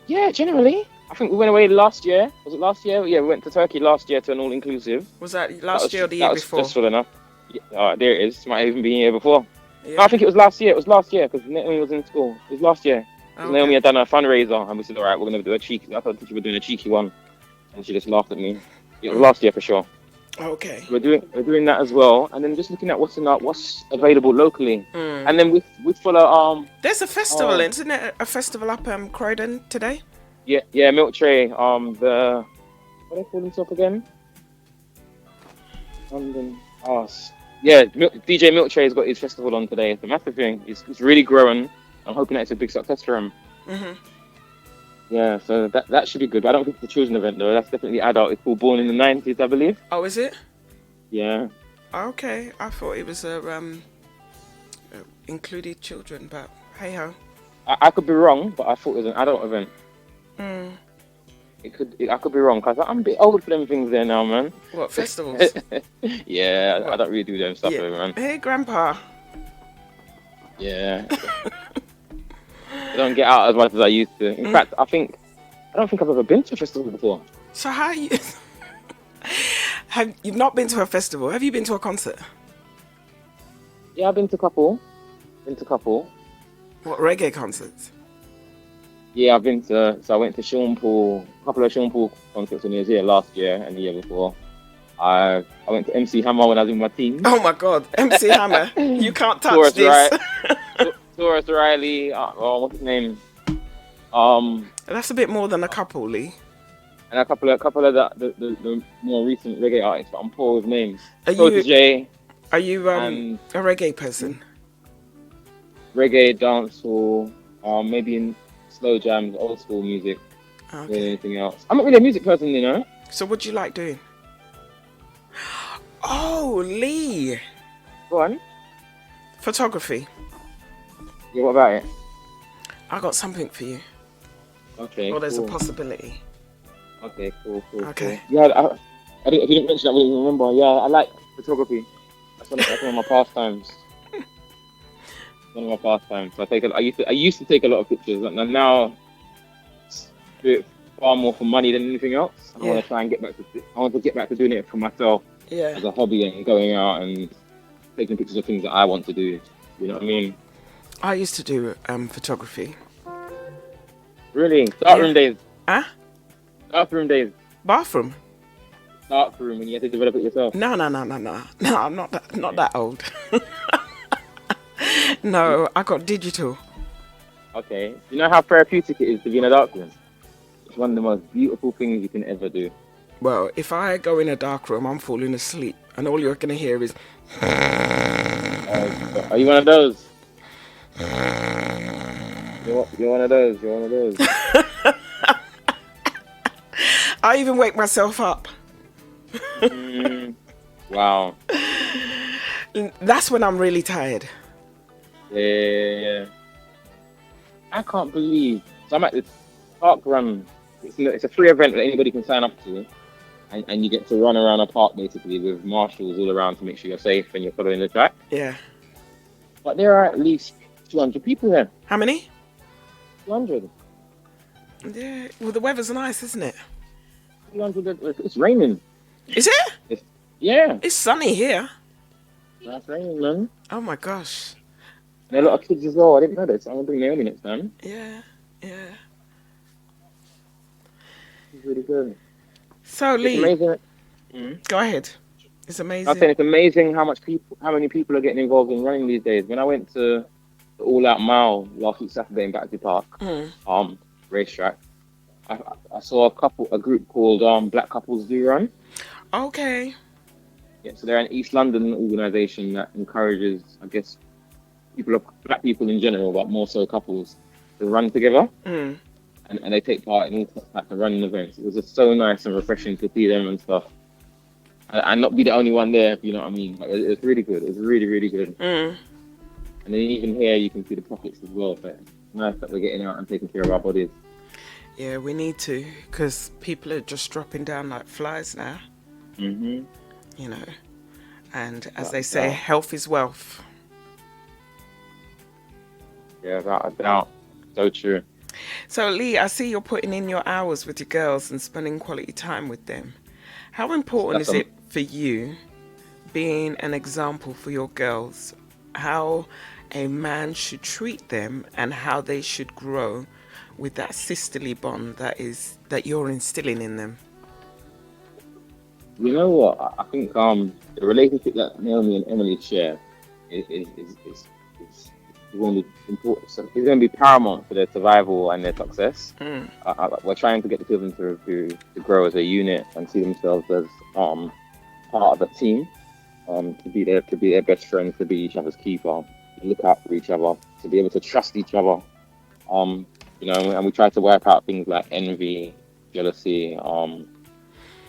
Speaker 7: Yeah, generally. I think we went away last year. Was it last year? Yeah, we went to Turkey last year to an all-inclusive.
Speaker 3: Was that last year or the year before?
Speaker 7: That was stressful enough. Yeah, there it is. Might have even been year before.
Speaker 3: Yeah.
Speaker 7: No, I think it was last year. It was last year because Naomi was in school. It was last year.
Speaker 3: Okay.
Speaker 7: Naomi had done a fundraiser and we said, all right, we're going to do a cheeky. I thought we were doing a cheeky one. And she just laughed at me. It was last year for sure.
Speaker 3: Okay.
Speaker 7: We're doing that as well, and then just looking at what's available locally, and then we follow
Speaker 3: There's a festival, isn't it? A festival up Croydon today.
Speaker 7: Yeah, Milk Tray. What do they call themselves again? London. DJ Milk Tray has got his festival on today. It's a massive thing. It's really growing. I'm hoping that it's a big success for him.
Speaker 3: Mm-hmm.
Speaker 7: Yeah, so that should be good. But I don't think it's a children's event though. That's definitely adult. It's all born in the 90s, I believe.
Speaker 3: Oh, is it?
Speaker 7: Yeah.
Speaker 3: Okay, I thought it was included children, but hey ho.
Speaker 7: I could be wrong, but I thought it was an adult event.
Speaker 3: Mm.
Speaker 7: I could be wrong because I'm a bit old for them things there now, man.
Speaker 3: What festivals?
Speaker 7: Yeah, I
Speaker 3: What?
Speaker 7: don't really do them stuff,
Speaker 3: Yeah.
Speaker 7: there, man.
Speaker 3: Hey, Grandpa.
Speaker 7: Yeah, I don't get out as much as I used to. In fact, I don't think I've ever been to a festival before.
Speaker 3: So how you? You've not been to a festival? Have you been to a concert?
Speaker 7: Yeah, I've been to a couple.
Speaker 3: What reggae concerts?
Speaker 7: Yeah, so I went to Sean Paul, a couple of Sean Paul concerts when he was here last year and the year before. I went to MC Hammer when I was in my teens.
Speaker 3: Oh my God, MC Hammer! You can't touch
Speaker 7: Taurus
Speaker 3: this.
Speaker 7: Taurus Riley, what's his name?
Speaker 3: That's a bit more than a couple, Lee.
Speaker 7: And a couple of the more recent reggae artists, but I'm poor with names.
Speaker 3: Are you
Speaker 7: and
Speaker 3: a reggae person?
Speaker 7: reggae, dancehall, maybe in slow jams, old school music, than
Speaker 3: Okay.
Speaker 7: anything else. I'm not really a music person, you know.
Speaker 3: So what do you like doing? Oh, Lee.
Speaker 7: Go on.
Speaker 3: Photography.
Speaker 7: Yeah, what about it?
Speaker 3: I got something for you.
Speaker 7: Okay.
Speaker 3: Or there's
Speaker 7: cool.
Speaker 3: a possibility.
Speaker 7: Okay, cool.
Speaker 3: Okay.
Speaker 7: Cool. Yeah, if you didn't mention that, I wouldn't even remember. Yeah, I like photography. That's one of my pastimes. One of my pastimes. So I used to take a lot of pictures, and now do it far more for money than anything else. I want to try and I want to get back to doing it for myself as a hobby and going out and taking pictures of things that I want to do. You know what I mean?
Speaker 3: I used to do photography.
Speaker 7: Really? Darkroom days.
Speaker 3: Huh?
Speaker 7: Darkroom days.
Speaker 3: Bathroom?
Speaker 7: Darkroom when you had to develop it yourself.
Speaker 3: No. No, I'm not that old. No, I got digital.
Speaker 7: Okay. You know how therapeutic it is to be in a darkroom? It's one of the most beautiful things you can ever do.
Speaker 3: Well, if I go in a dark room, I'm falling asleep, and all you're gonna hear is.
Speaker 7: Are you one of those? You're one of those. You're one of those.
Speaker 3: I even wake myself up.
Speaker 7: Wow.
Speaker 3: That's when I'm really tired.
Speaker 7: Yeah. I can't believe. So I'm at this park run. It's a free event that anybody can sign up to. And you get to run around a park basically with marshals all around to make sure you're safe and you're following the track.
Speaker 3: Yeah.
Speaker 7: But there are at least 200 people there.
Speaker 3: How many?
Speaker 7: 200.
Speaker 3: Yeah. Well, the weather's nice, isn't it?
Speaker 7: 200. It's raining.
Speaker 3: Is it?
Speaker 7: Yeah.
Speaker 3: It's sunny here.
Speaker 7: It's raining, man.
Speaker 3: Oh my gosh.
Speaker 7: And a lot of kids as well. I didn't know this. I'm gonna bring Naomi next time.
Speaker 3: Yeah.
Speaker 7: It's really good.
Speaker 3: So,
Speaker 7: It's
Speaker 3: Lee,
Speaker 7: amazing.
Speaker 3: go ahead. It's amazing.
Speaker 7: I was saying it's amazing how many people are getting involved in running these days. When I went to the All Out Mile last week Saturday in Battersea Park, racetrack, I saw a group called Black Couples Do Run.
Speaker 3: Okay.
Speaker 7: Yeah, so they're an East London organisation that encourages, I guess, black people in general, but more so couples, to run together. And they take part in all types of running events. It was just so nice and refreshing to see them and stuff. And not be the only one there, you know what I mean? Like, it's really good. It's really, really good. And then even here, you can see the profits as well. But it's nice that we're getting out and taking care of our bodies.
Speaker 3: Yeah, we need to, because people are just dropping down like flies now. You know, and as they say, health is wealth.
Speaker 7: Yeah, without a doubt. So true.
Speaker 3: So, Lee, I see you're putting in your hours with your girls and spending quality time with them. How important is it for you being an example for your girls, how a man should treat them and how they should grow with that sisterly bond that you're instilling in them?
Speaker 7: You know what? I think the relationship that Naomi and Emily share is going to be important. So it's going to be paramount for their survival and their success. We're trying to get the children to grow as a unit and see themselves as part of a team, to be their best friends, to be each other's keeper, to look out for each other, to be able to trust each other. You know, and we try to wipe out things like envy, jealousy,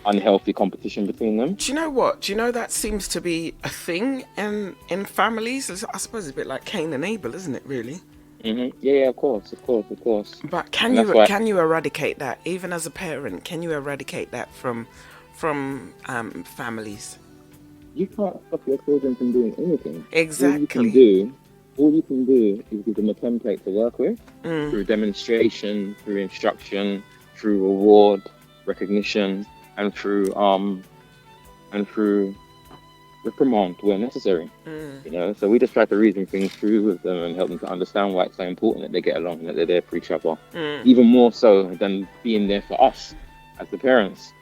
Speaker 7: unhealthy competition between them.
Speaker 3: Do you know what? Do you know that seems to be a thing in families? I suppose it's a bit like Cain and Abel, isn't it? Really.
Speaker 7: Yeah, of course.
Speaker 3: But
Speaker 7: And that's why
Speaker 3: can you eradicate that? Even as a parent, can you eradicate that from families?
Speaker 7: you can't stop your children from doing anything.
Speaker 3: Exactly.
Speaker 7: All you can do is give them a template to work with through demonstration, through instruction, through reward, recognition, and through reprimand where necessary. So we just try to reason things through with them and help them to understand why it's so important that they get along and that they're there for each other, even more so than being there for us as the parents.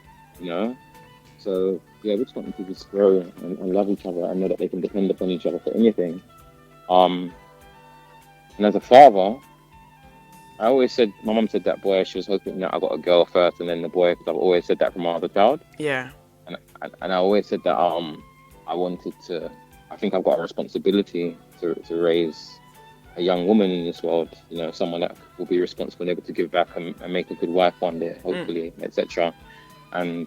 Speaker 7: So yeah, we just want them to just grow and love each other and know that they can depend upon each other for anything. And as a father, I always said, my mum said that boy, she was hoping that I got a girl first and then the boy, because I've always said that from my other child.
Speaker 3: Yeah.
Speaker 7: And I always said that I think I've got a responsibility to raise a young woman in this world, someone that will be responsible and able to give back and make a good wife one day, hopefully, etc. And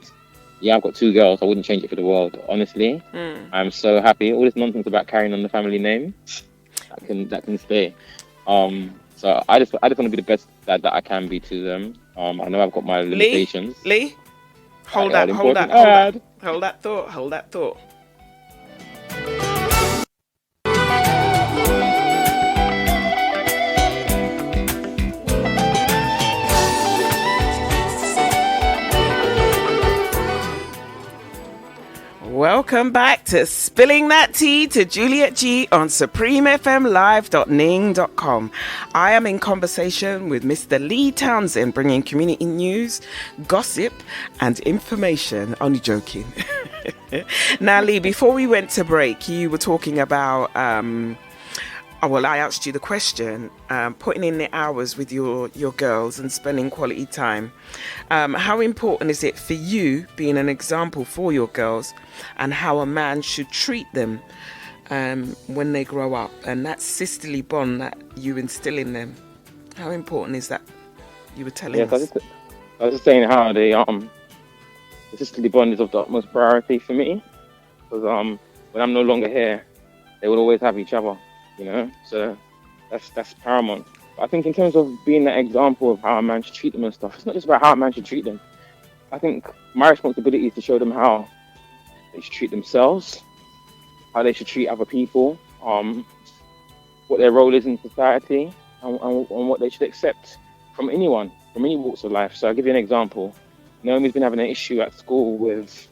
Speaker 7: yeah, I've got 2 girls. I wouldn't change it for the world, honestly. I'm so happy. All this nonsense about carrying on the family name, that can stay. So I just want to be the best dad that I can be to them. I know I've got my limitations.
Speaker 3: Lee, hold that thought. Welcome back to Spilling That Tea to Juliet G on supremefmlive.ning.com. I am in conversation with Mr. Lee Townsend, bringing community news, gossip, and information. Only joking. Now, Lee, before we went to break, you were talking about, I asked you the question, putting in the hours with your girls and spending quality time. How important is it for you being an example for your girls and how a man should treat them when they grow up? And that sisterly bond that you instill in them, how important is that? You were telling us.
Speaker 7: I was just saying how the sisterly bond is of the utmost priority for me. Because when I'm no longer here, they will always have each other. So that's paramount. But I think in terms of being that example of how a man should treat them and stuff, it's not just about how a man should treat them. I think my responsibility is to show them how they should treat themselves, how they should treat other people, what their role is in society, and what they should accept from anyone, from any walks of life. So I'll give you an example. Naomi's been having an issue at school with,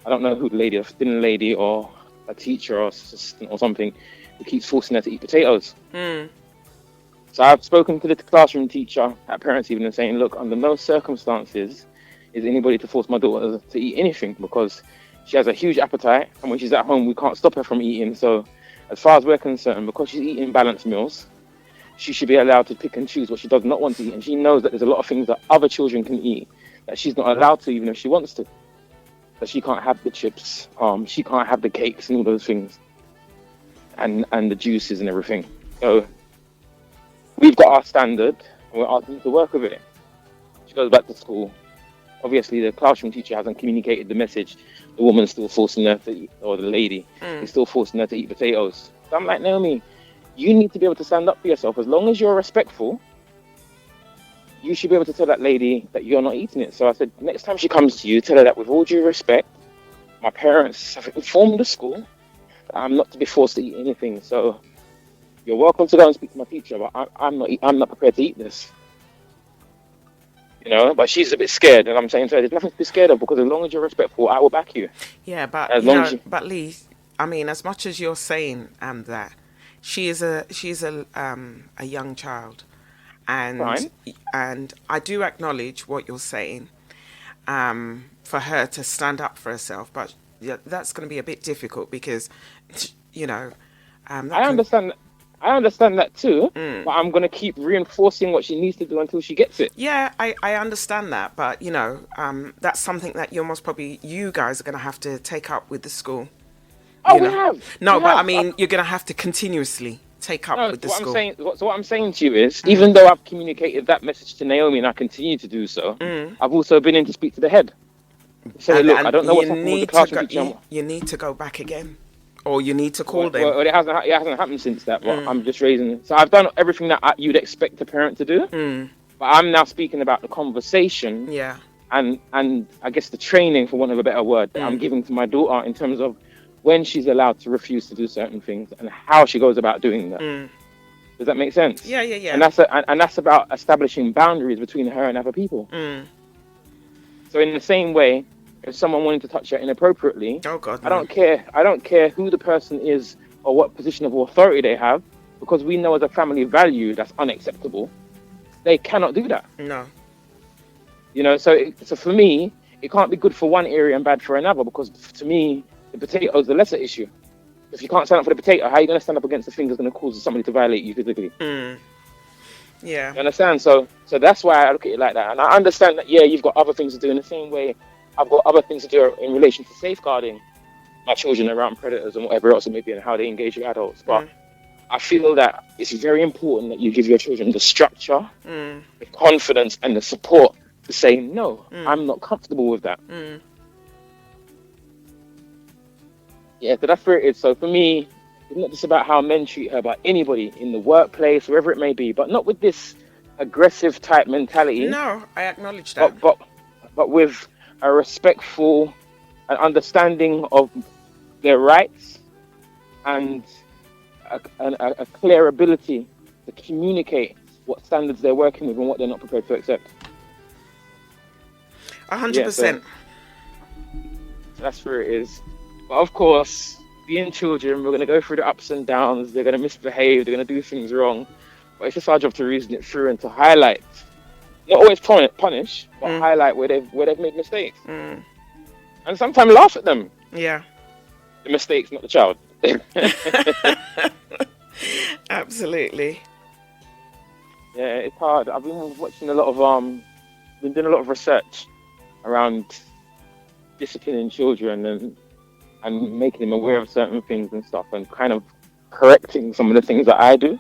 Speaker 7: I don't know who the lady, a thin lady or a teacher or assistant or something, who keeps forcing her to eat potatoes. So I've spoken to the classroom teacher at parents' evening saying, look, under no circumstances is anybody to force my daughter to eat anything, because she has a huge appetite, and when she's at home, we can't stop her from eating. So as far as we're concerned, because she's eating balanced meals, she should be allowed to pick and choose what she does not want to eat. And she knows that there's a lot of things that other children can eat that she's not allowed to, even if she wants to. That she can't have the chips, she can't have the cakes and all those things. And the juices and everything. So we've got our standard and we're asking to work with it. She goes back to school. Obviously the classroom teacher hasn't communicated the message. The woman's still forcing her to eat, or the lady is still forcing her to eat potatoes. So I'm like, Naomi, you need to be able to stand up for yourself. As long as you're respectful, you should be able to tell that lady that you're not eating it. So I said, next time she comes to you, tell her that with all due respect, my parents have informed the school I'm not to be forced to eat anything, so you're welcome to go and speak to my teacher, but I'm not prepared to eat this. But she's a bit scared, and I'm saying to her, there's nothing to be scared of, because as long as you're respectful, I will back you.
Speaker 3: Yeah, but but Lee, I mean, as much as you're saying that she's a young child, and
Speaker 7: Fine.
Speaker 3: and I do acknowledge what you're saying, for her to stand up for herself, but that's going to be a bit difficult because, I
Speaker 7: understand that too, but I'm going to keep reinforcing what she needs to do until she gets it.
Speaker 3: Yeah, I understand that, but that's something that you guys are going to have to take up with the school.
Speaker 7: Oh, we have.
Speaker 3: No, but I mean, you're going to have to continuously take up with the school.
Speaker 7: So what I'm saying to you is, even though I've communicated that message to Naomi and I continue to do so, I've also been in to speak to the head. Say, look,
Speaker 3: And
Speaker 7: I don't know what's
Speaker 3: you
Speaker 7: happening with the
Speaker 3: need to
Speaker 7: classroom
Speaker 3: go,
Speaker 7: teacher.
Speaker 3: you need to go back again, or you need to call them.
Speaker 7: Well, it hasn't happened since that. But I'm just raising. So I've done everything that you'd expect a parent to do. But I'm now speaking about the conversation.
Speaker 3: Yeah.
Speaker 7: And I guess the training, for want of a better word, that I'm giving to my daughter in terms of when she's allowed to refuse to do certain things and how she goes about doing that. Does that make sense?
Speaker 3: Yeah.
Speaker 7: And that's about establishing boundaries between her and other people. So in the same way, if someone wanted to touch her inappropriately,
Speaker 3: Oh God,
Speaker 7: I don't care who the person is or what position of authority they have, because we know as a family value that's unacceptable. They cannot do that.
Speaker 3: No.
Speaker 7: You know, so for me, it can't be good for one area and bad for another, because to me, the potato is the lesser issue. If you can't stand up for the potato, how are you going to stand up against the thing that's going to cause somebody to violate you physically?
Speaker 3: Yeah.
Speaker 7: You understand? So that's why I look at it like that. And I understand that, yeah, you've got other things to do in the same way. I've got other things to do in relation to safeguarding my children around predators and whatever else it may be and how they engage with adults. But I feel that it's very important that you give your children the structure, the confidence and the support to say, no, I'm not comfortable with that. Yeah, so that's where it is. So for me, it's not just about how men treat her, but anybody in the workplace, wherever it may be, but not with this aggressive type mentality.
Speaker 3: No, I acknowledge that.
Speaker 7: But with a respectful and understanding of their rights and a clear ability to communicate what standards they're working with and what they're not prepared to accept.
Speaker 3: 100%.
Speaker 7: So that's where it is. But of course, being children, we're going to go through the ups and downs. They're going to misbehave. They're going to do things wrong. But it's just our job to reason it through and to highlight, not always punish, but highlight where they've made mistakes. And sometimes laugh at them.
Speaker 3: Yeah.
Speaker 7: The mistakes, not the child.
Speaker 3: Absolutely.
Speaker 7: Yeah, it's hard. I've been watching a lot of been doing a lot of research around disciplining children and making them aware of certain things and stuff, and kind of correcting some of the things that I do.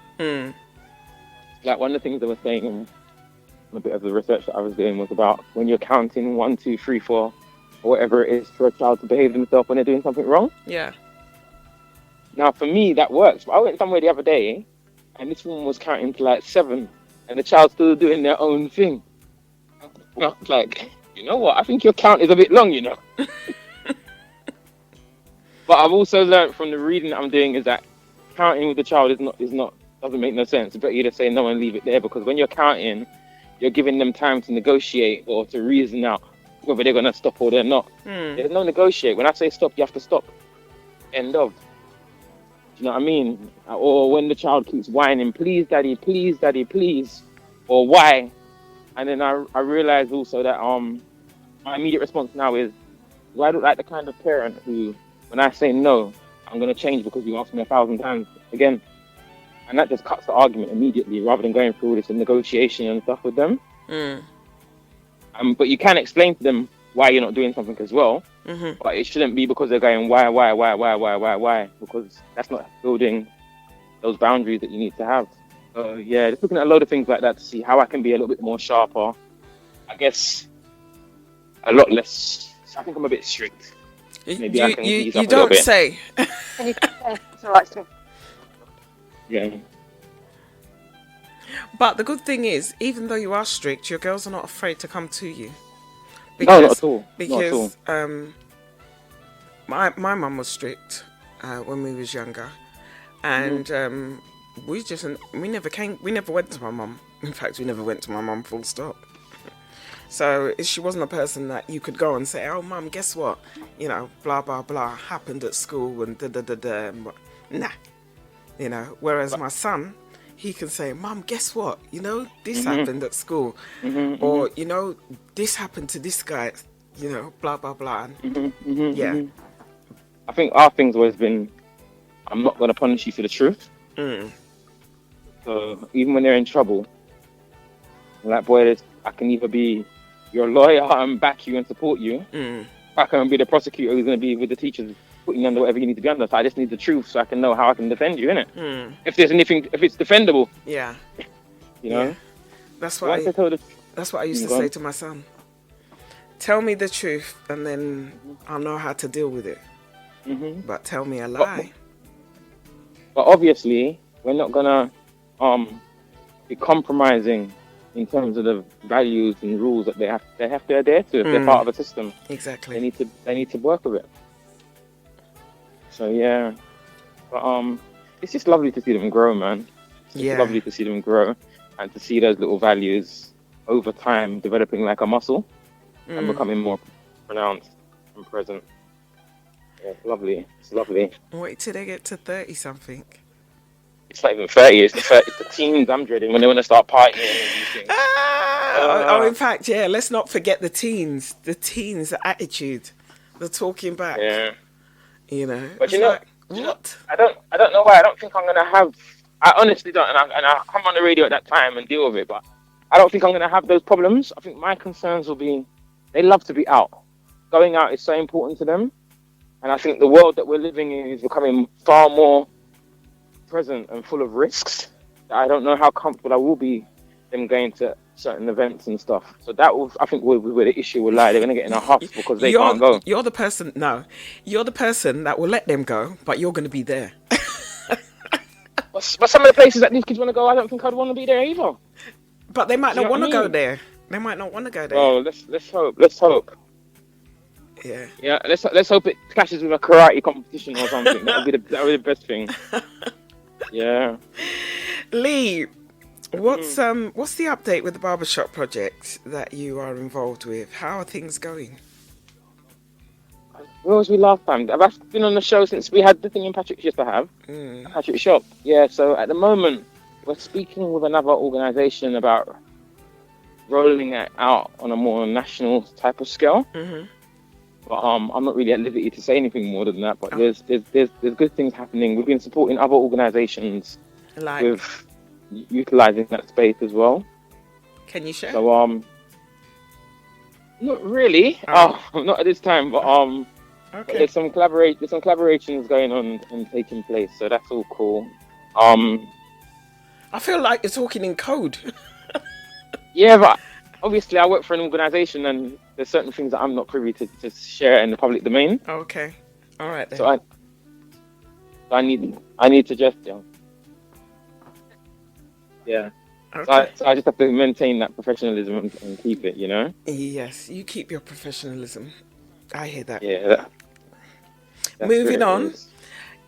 Speaker 7: Like one of the things they were saying in a bit of the research that I was doing was about when you're counting 1, 2, 3, 4, or whatever it is for a child to behave themselves when they're doing something wrong.
Speaker 3: Yeah.
Speaker 7: Now for me that works, but I went somewhere the other day and this woman was counting to like 7 and the child's still doing their own thing. I was like, you know what, I think your count is a bit long, you know. But I've also learned from the reading that I'm doing is that counting with the child doesn't make no sense. It's better you just say no and leave it there, because when you're counting, you're giving them time to negotiate or to reason out whether they're going to stop or they're not. There's no negotiate. When I say stop, you have to stop. End of. Do you know what I mean? Or when the child keeps whining, please daddy, please, or why? And then I realize also that my immediate response now is, do I look like the kind of parent who, when I say no, I'm going to change because you asked me 1,000 times again? And that just cuts the argument immediately, rather than going through all this negotiation and stuff with them. But you can explain to them why you're not doing something as well. But it shouldn't be because they're going, why? Because that's not building those boundaries that you need to have. So yeah, just looking at a load of things like that to see how I can be a little bit more sharper. I guess a lot less. I think I'm a bit strict. Maybe I can ease up
Speaker 3: you
Speaker 7: a little
Speaker 3: don't
Speaker 7: bit.
Speaker 3: say.
Speaker 8: It's all right.
Speaker 7: Yeah.
Speaker 3: But the good thing is, even though you are strict, your girls are not afraid to come to you.
Speaker 7: No, not at all.
Speaker 3: Because my mum was strict when we was younger, and we never went to my mum. In fact, we never went to my mum, full stop. So she wasn't a person that you could go and say, oh mum, guess what, you know, blah blah blah happened at school and da da da da. Nah, you know. Whereas my son, he can say, mum, guess what, you know, this happened at school, or you know, this happened to this guy, you know, blah blah blah. Yeah.
Speaker 7: I think our thing's always been, I'm not going to punish you for the truth. So even when they're in trouble, like, boy, I can either be your lawyer and back you and support you, I can be the prosecutor who's going to be with the teachers putting you under whatever you need to be under. So I just need the truth so I can know how I can defend you, innit? If there's anything, if it's defendable.
Speaker 3: Yeah.
Speaker 7: You know?
Speaker 3: Yeah. That's what I used to say to my son. Tell me the truth, and then I'll know how to deal with it. But tell me a lie.
Speaker 7: But obviously, we're not gonna be compromising in terms of the values and rules that they have to adhere to if they're part of a system.
Speaker 3: Exactly.
Speaker 7: They need to work with it. So yeah, but it's just lovely to see them grow, man. It's lovely to see them grow and to see those little values over time developing like a muscle and becoming more pronounced and present. Yeah, it's lovely. It's lovely.
Speaker 3: Wait till they get to 30 something.
Speaker 7: It's not even 30. It's the teens I'm dreading when they want to start partying and these things.
Speaker 3: In fact, yeah. Let's not forget the teens. The teens, the attitude, the talking back.
Speaker 7: Yeah.
Speaker 3: You know.
Speaker 7: But you know,
Speaker 3: like, what?
Speaker 7: I don't know why. I don't think I'm gonna have. I honestly don't. And I come on the radio at that time and deal with it. But I don't think I'm gonna have those problems. I think my concerns will be, they love to be out. Going out is so important to them. And I think the world that we're living in is becoming far more present and full of risks. I don't know how comfortable I will be them going to certain events and stuff. So that will, I think, where the issue will lie. They're going to get in a huff because they can't go.
Speaker 3: You're the person that will let them go, but you're going to be there.
Speaker 7: But some of the places that these kids want to go, I don't think I'd want to be there either.
Speaker 3: But they might not want to go there. They might not want to go there.
Speaker 7: Oh, let's hope. Let's hope.
Speaker 3: Yeah.
Speaker 7: Yeah. Let's hope it clashes with a karate competition or something. That would be the best thing. Yeah.
Speaker 3: Lee, what's the update with the barbershop project that you are involved with? How are things going?
Speaker 7: Where was we last time? I've been on the show since we had the thing in Patrick's used to have. Patrick's shop. Yeah, so at the moment, we're speaking with another organisation about rolling it out on a more national type of scale. But I'm not really at liberty to say anything more than that. But there's good things happening. We've been supporting other organisations with utilising that space as well.
Speaker 3: Can you share?
Speaker 7: So not really. Not at this time. But
Speaker 3: okay.
Speaker 7: There's some collaborations going on and taking place. So that's all cool.
Speaker 3: I feel like you're talking in code.
Speaker 7: Yeah, but obviously I work for an organisation and there's certain things that I'm not privy to share in the public domain.
Speaker 3: Okay. All right then.
Speaker 7: So I need to just yeah.
Speaker 3: Okay.
Speaker 7: So I just have to maintain that professionalism and keep it, you know?
Speaker 3: Yes, you keep your professionalism. I hear that.
Speaker 7: Yeah.
Speaker 3: Moving on.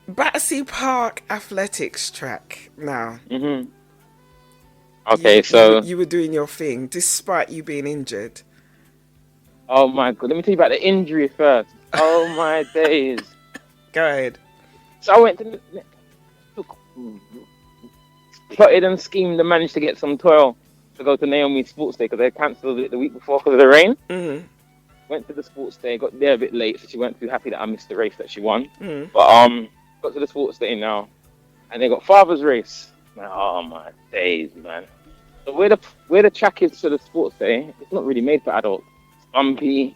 Speaker 3: Battersea Park Athletics track now.
Speaker 7: Okay, so
Speaker 3: you were doing your thing despite you being injured.
Speaker 7: Oh my god! Let me tell you about the injury first. Oh my days!
Speaker 3: Go ahead.
Speaker 7: So I went to plotted and schemed and managed to get some toil to go to Naomi's sports day because they cancelled it the week before because of the rain. Went to the sports day, got there a bit late, so she weren't too happy that I missed the race that she won. But got to the sports day now, and they got father's race. Oh my days, man! So where the track is for the sports day, it's not really made for adults. It's bumpy.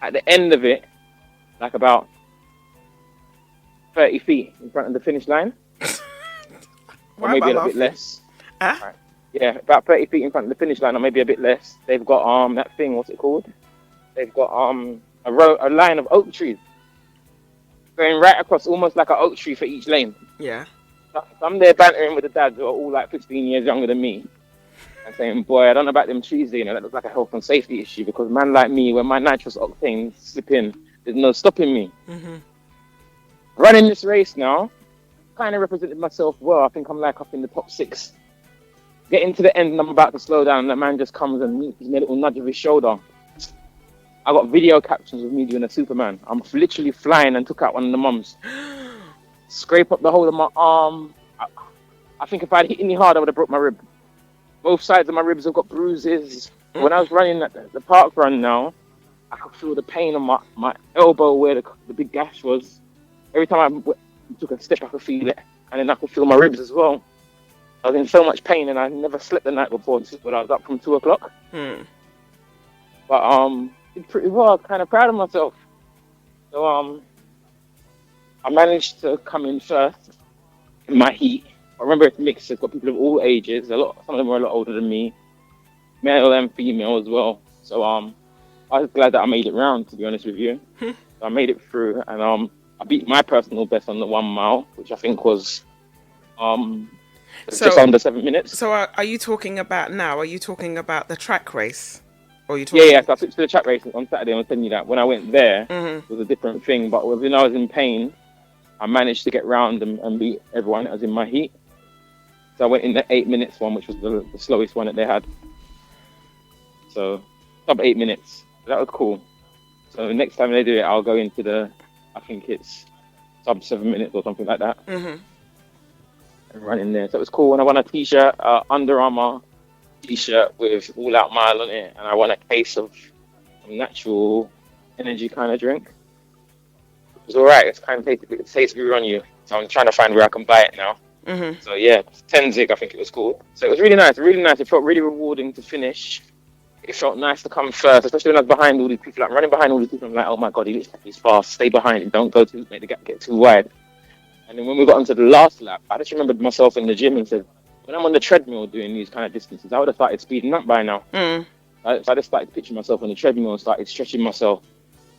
Speaker 7: At the end of it, like about 30 feet in front of the finish line, or maybe a little bit less.
Speaker 3: Huh?
Speaker 7: Yeah, about 30 feet in front of the finish line, or maybe a bit less. They've got that thing. What's it called? They've got a line of oak trees going right across, almost like an oak tree for each lane.
Speaker 3: Yeah.
Speaker 7: So I'm there bantering with the dads who are all like 15 years younger than me, and saying, "Boy, I don't know about them trees. You know, that looks like a health and safety issue because man like me, when my nitrous octane slip in, there's no stopping me." Running this race now, kind of represented myself well. I think I'm like up in the top 6. Getting to the end and I'm about to slow down, and the man just comes and gives me a little nudge of his shoulder. I got video captions of me doing a Superman. I'm literally flying and took out one of the mums. Scrape up the whole of my arm. I think if I'd hit any hard, I would have broke my rib. Both sides of my ribs have got bruises. When I was running the park run now, I could feel the pain on my elbow where the big gash was. Every time I took a step, I could feel it. And then I could feel my ribs as well. I was in so much pain, and I never slept the night before when I was up from 2 o'clock. But did pretty well. Kind of proud of myself. So I managed to come in first in my heat. I remember it's mixed. It's got people of all ages. Some of them were a lot older than me, male and female as well. So I was glad that I made it round, to be honest with you. So I made it through, and I beat my personal best on the 1 mile, which I think was just
Speaker 3: So,
Speaker 7: under 7 minutes.
Speaker 3: so are you talking about now? Are you talking about the track race? Or are you
Speaker 7: Yeah,
Speaker 3: talking?
Speaker 7: yeah. So I switched to the track race on Saturday. I was telling you that when I went there,
Speaker 3: Mhm.
Speaker 7: it was a different thing. But when I was in pain, I managed to get round and beat everyone that was in my heat. So I went in the 8 minutes one, which was the slowest one that they had. So sub 8 minutes. That was cool. So next time they do it, I'll go into I think it's sub 7 minutes or something like that,
Speaker 3: Mhm.
Speaker 7: and run in there. So it was cool. And I won a t-shirt, Under Armour t-shirt with All Out Mile on it, and I won a case of some natural energy kind of drink. It was alright. It's kind of tastes good on you. So I'm trying to find where I can buy it now.
Speaker 3: Mhm.
Speaker 7: So yeah, Townsend, I think it was called. So it was really nice, really nice. It felt really rewarding to finish. It felt nice to come first, especially when I was behind all these people. Like running behind all these people, I'm like, oh my god, he's fast. Stay behind him. Don't go make the gap get too wide. And then when we got onto the last lap, I just remembered myself in the gym and said, when I'm on the treadmill doing these kind of distances, I would have started speeding up by now.
Speaker 3: Mm.
Speaker 7: So I just started picturing myself on the treadmill and started stretching myself.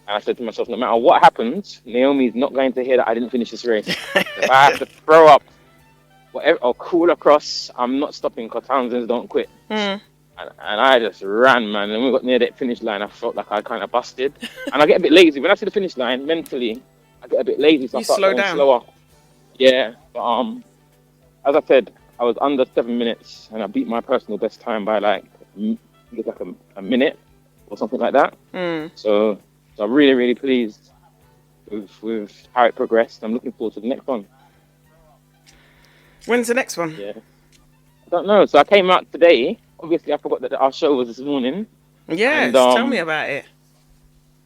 Speaker 7: And I said to myself, no matter what happens, Naomi's not going to hear that I didn't finish this race. If I have to throw up whatever or cool across, I'm not stopping because Townsends don't quit.
Speaker 3: Mm.
Speaker 7: And I just ran, man. And when we got near that finish line, I felt like I kind of busted. And I get a bit lazy. When I see the finish line, mentally, I get a bit lazy. So
Speaker 3: You
Speaker 7: I start
Speaker 3: slow
Speaker 7: going
Speaker 3: down.
Speaker 7: slower. Yeah. But as I said, I was under 7 minutes and I beat my personal best time by like a minute or something like that.
Speaker 3: Mm.
Speaker 7: So I'm really, really pleased with how it progressed. I'm looking forward to the next one.
Speaker 3: When's the next one?
Speaker 7: Yeah. I don't know. So I came out today. Obviously, I forgot that our show was this morning.
Speaker 3: Yes,
Speaker 7: And,
Speaker 3: tell me about it.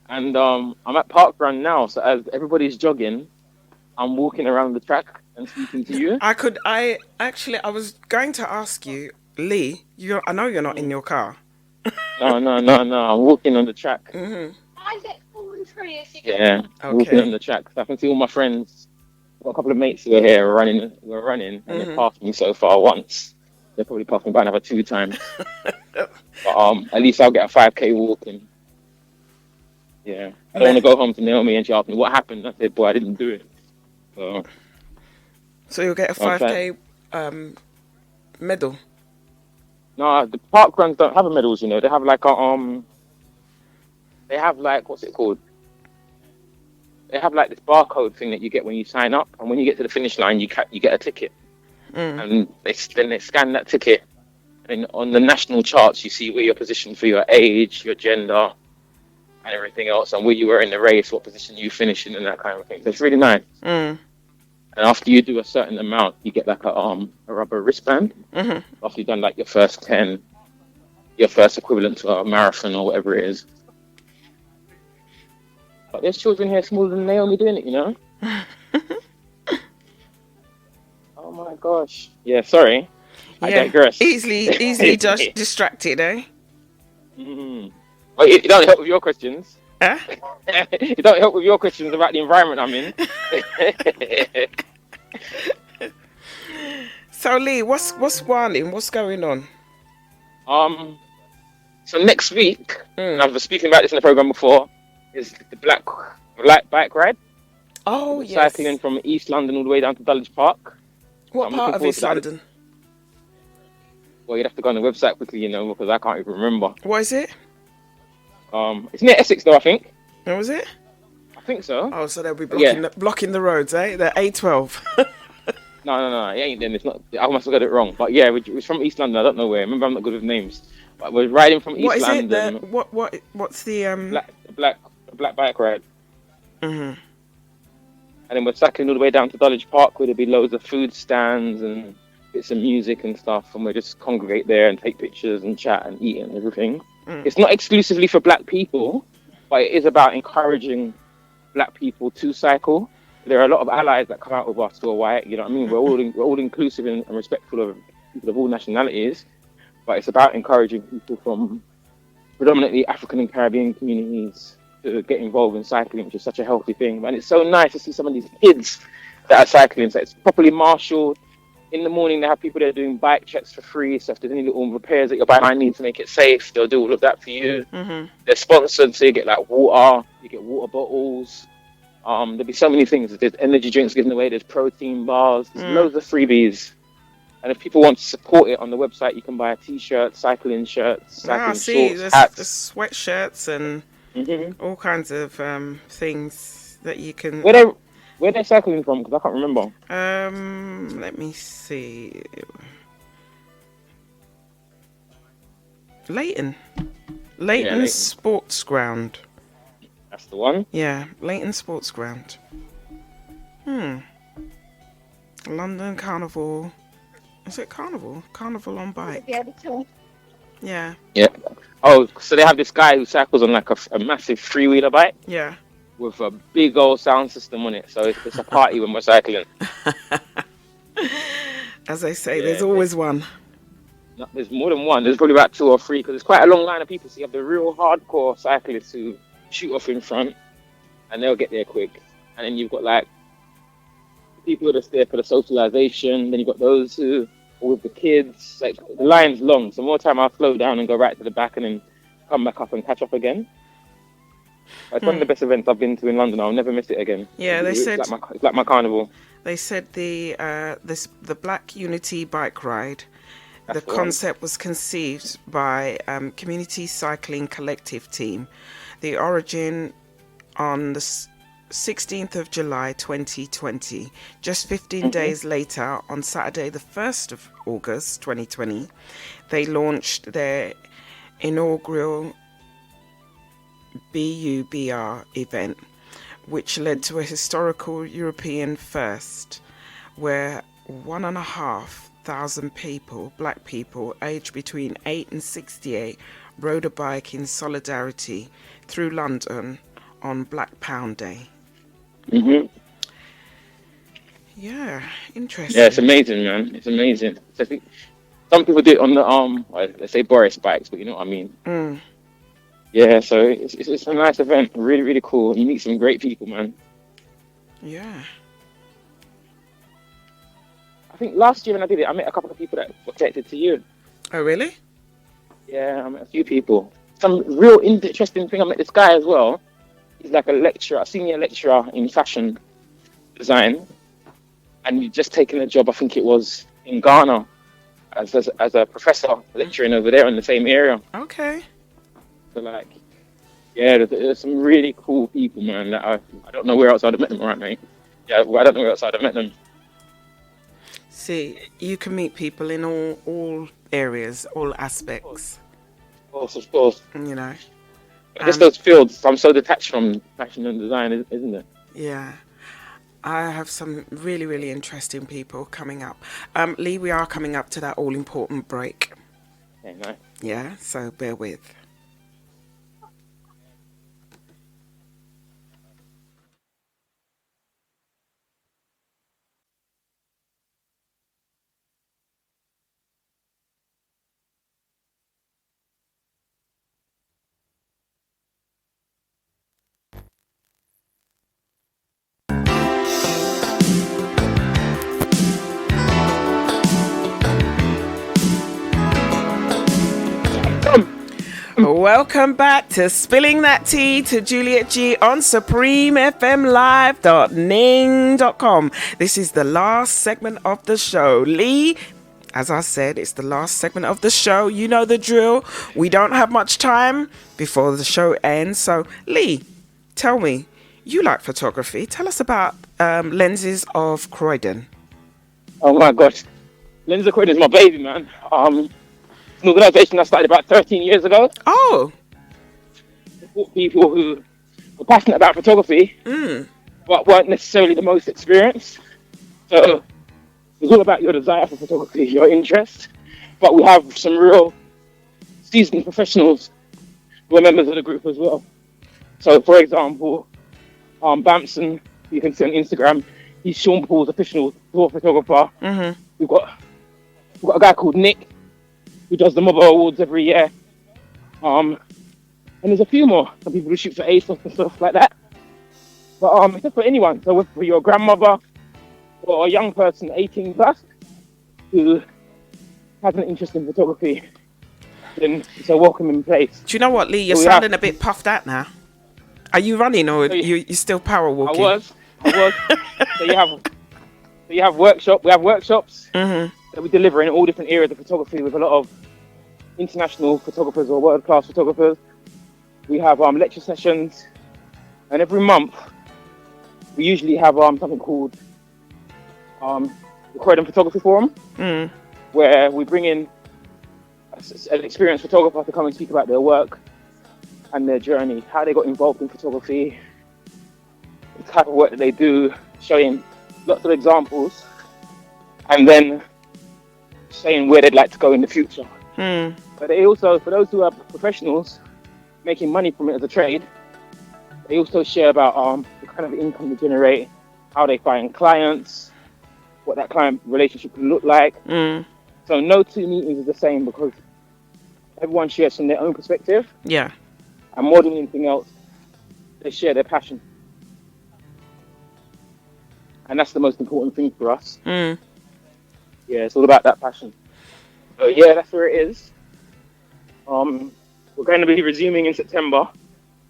Speaker 7: And I'm at Park Run now. So as everybody's jogging, I'm walking around the track and speaking to you.
Speaker 3: I was going to ask you, Lee, I know you're not in your car.
Speaker 7: No. I'm walking on the track.
Speaker 3: Mm-hmm.
Speaker 7: Yeah, walking on the track. So I can see all my friends. I've got a couple of mates who are here running, and they've passed me so far once. They'll probably pass me by another 2 times. But at least I'll get a 5K walking. Yeah. I don't want to go home to Naomi and she asked me what happened. I said, boy, I didn't do it.
Speaker 3: So you'll get a 5K medal?
Speaker 7: No, the park runs don't have medals, you know. They have like what's it called? They have like this barcode thing that you get when you sign up, and when you get to the finish line, you get a ticket, and they scan that ticket, and on the national charts you see where you're positioned for your age, your gender, and everything else, and where you were in the race, what position you finished in, and that kind of thing. So it's really nice.
Speaker 3: Mm.
Speaker 7: And after you do a certain amount, you get like a rubber wristband.
Speaker 3: Mm-hmm.
Speaker 7: After you've done like your first 10, your first equivalent to a marathon or whatever it is. But there's children here smaller than Naomi doing it, you know? Oh my gosh. Yeah, sorry. I digress.
Speaker 3: Easily just distracted, eh?
Speaker 7: Mm-hmm. Well, it don't help with your questions.
Speaker 3: Huh?
Speaker 7: It don't help with your questions about the environment I'm in.
Speaker 3: So Lee, what's whirling? What's going on?
Speaker 7: So next week, and I was speaking about this in the program before, is the black bike ride.
Speaker 3: Oh, yes.
Speaker 7: Cycling from East London all the way down to Dulwich Park.
Speaker 3: What part of East London?
Speaker 7: Well, you'd have to go on the website quickly, you know, because I can't even remember.
Speaker 3: What is it?
Speaker 7: It's near Essex, though, I think.
Speaker 3: What was it?
Speaker 7: I think so.
Speaker 3: Oh, so they'll be blocking the roads, eh? The A12.
Speaker 7: No, it ain't then. It's not. I must have got it wrong. But yeah, it's from East London. I don't know where. Remember, I'm not good with names. But we're riding from East London.
Speaker 3: What's the
Speaker 7: black bike ride?
Speaker 3: Mm-hmm.
Speaker 7: And then we're cycling all the way down to Dulwich Park, where there'll be loads of food stands and bits of music and stuff, and we just congregate there and take pictures and chat and eat and everything. It's not exclusively for black people, but it is about encouraging black people to cycle. There are a lot of allies that come out with us who are white, you know what I mean? We're all inclusive and respectful of people of all nationalities, but it's about encouraging people from predominantly African and Caribbean communities to get involved in cycling, which is such a healthy thing. And it's so nice to see some of these kids that are cycling. So it's properly marshaled. in the morning, they have people there doing bike checks for free. So if there's any little repairs that your bike might need to make it safe, they'll do all of that for you. They're sponsored, so you get like water, you get water bottles. There'll be so many things. There's energy drinks given away. There's protein bars. There's loads of freebies. And if people want to support it on the website, you can buy a T-shirt, cycling shirts, cycling shorts, hats.
Speaker 3: There's sweatshirts and all kinds of things that you can.
Speaker 7: Where they're cycling from? Because I can't remember.
Speaker 3: Let me see. Leighton Sports Ground.
Speaker 7: That's the one.
Speaker 3: Yeah, Leighton Sports Ground. London Carnival. Is it Carnival? Carnival on bike. Yeah.
Speaker 7: Yeah. Oh, so they have this guy who cycles on like a massive three-wheeler bike.
Speaker 3: Yeah.
Speaker 7: With a big old sound system on it, so it's a party when we're cycling.
Speaker 3: As I say, there's always one.
Speaker 7: No, there's more than one. There's probably about 2 or 3 because it's quite a long line of people. So you have the real hardcore cyclists who shoot off in front, and they'll get there quick. And then you've got like people who are just there for the socialization. Then you've got those who are with the kids. Like the line's long, so more time I'll slow down and go right to the back, and then come back up and catch up again. It's one of the best events I've been to in London. I'll never miss it again.
Speaker 3: Yeah,
Speaker 7: it's like my carnival.
Speaker 3: They said the Black Unity bike ride.
Speaker 7: That's
Speaker 3: the concept was conceived by Community Cycling Collective team. The origin on the 16th of July 2020. Just 15 days later, on Saturday the 1st of August 2020, they launched their inaugural BUBR event, which led to a historical European first, where 1,500 people, black people, aged between 8 and 68, rode a bike in solidarity through London on Black Pound Day. Yeah, interesting.
Speaker 7: Yeah, it's amazing, man. It's amazing. So I think some people do it on the let's say Boris bikes, but you know what I mean. Yeah, so it's a nice event, really, really cool. You meet some great people, man.
Speaker 3: Yeah.
Speaker 7: I think last year when I did it, I met a couple of people that were connected to you.
Speaker 3: Oh, really?
Speaker 7: Yeah, I met a few people. Some real interesting thing, I met this guy as well. He's like a senior lecturer in fashion design. And he'd just taken a job, I think it was in Ghana, as a professor lecturing over there in the same area.
Speaker 3: Okay.
Speaker 7: So like, yeah, there's some really cool people, man. That I don't know where else I'd have met them, right, mate? Yeah, I don't know where else I'd have met them.
Speaker 3: See, you can meet people in all areas, all aspects.
Speaker 7: Of course.
Speaker 3: You know.
Speaker 7: Just those fields, I'm so detached from fashion and design, isn't it?
Speaker 3: Yeah. I have some really, really interesting people coming up. Lee, we are coming up to that all-important break.
Speaker 7: Okay, nice.
Speaker 3: Yeah, so bear with. Welcome back to Spilling That Tea to Juliet G on supremefmlive.ning.com. This is the last segment of the show. Lee, as I said, it's the last segment of the show. You know the drill. We don't have much time before the show ends. So, Lee, tell me, you like photography. Tell us about Lenses of Croydon.
Speaker 7: Oh my gosh. Lenses of Croydon is my baby, man. An organisation I started about 13 years ago.
Speaker 3: Oh.
Speaker 7: Support people who were passionate about photography, but weren't necessarily the most experienced. So it's all about your desire for photography, your interest. But we have some real seasoned professionals who are members of the group as well. So, for example, Bamson, you can see on Instagram, he's Sean Paul's official tour photographer. We've got a guy called Nick, who does the Mobile Awards every year. And there's a few more. Some people who shoot for ASOS and stuff like that. But it's just for anyone. So for your grandmother or a young person 18 plus,
Speaker 9: who has an interest in photography, then it's a welcoming place.
Speaker 3: Do you know what, Lee? You're sounding a bit puffed out now. Are you running or you still power walking?
Speaker 9: I was. So you have workshop. We have workshops
Speaker 3: Mm-hmm.
Speaker 9: that we deliver in all different areas of photography with a lot of international photographers or world-class photographers. We have lecture sessions, and every month we usually have something called the Croydon Photography Forum, where we bring in an experienced photographer to come and speak about their work and their journey, how they got involved in photography, the type of work that they do, showing lots of examples, and then saying where they'd like to go in the future. But they also, for those who are professionals making money from it as a trade, they also share about the kind of income they generate, how they find clients, what that client relationship can look like. So no two meetings is the same because everyone shares from their own perspective.
Speaker 3: Yeah.
Speaker 9: And more than anything else, they share their passion. And that's the most important thing for us. Yeah, it's all about that passion. So yeah, that's where it is. We're going to be resuming in September.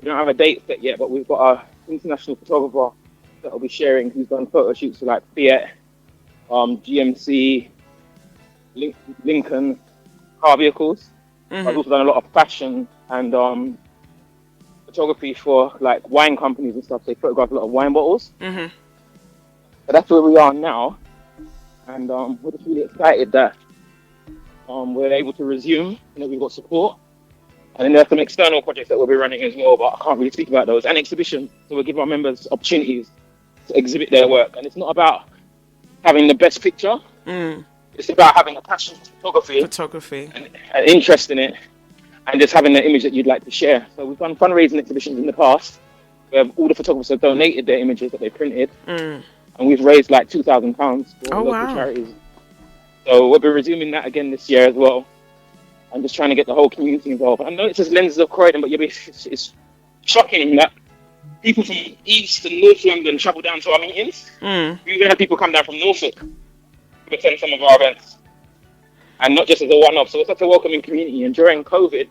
Speaker 9: We don't have a date set yet, but we've got an international photographer that will be sharing who's done photo shoots for like Fiat, GMC, Lincoln car vehicles. I've also done a lot of fashion and photography for like wine companies and stuff. They photograph a lot of wine bottles. So that's where we are now, and we're just really excited that we're able to resume and that we've got support. And then there's some external projects that we'll be running as well, but I can't really speak about those. And exhibitions, so we'll give our members opportunities to exhibit their work. And it's not about having the best picture. It's about having a passion for photography and an interest in it, and just having the image that you'd like to share. So we've done fundraising exhibitions in the past where all the photographers have donated their images that they printed, and we've raised like £2,000 for local charities. So we'll be resuming that again this year as well. I'm just trying to get the whole community involved. I know it says lenses of Croydon, but it's shocking that people from East and North London travel down to our meetings. We even had people come down from Norfolk to attend some of our events, and not just as a one-off. So it's such a welcoming community. And during COVID,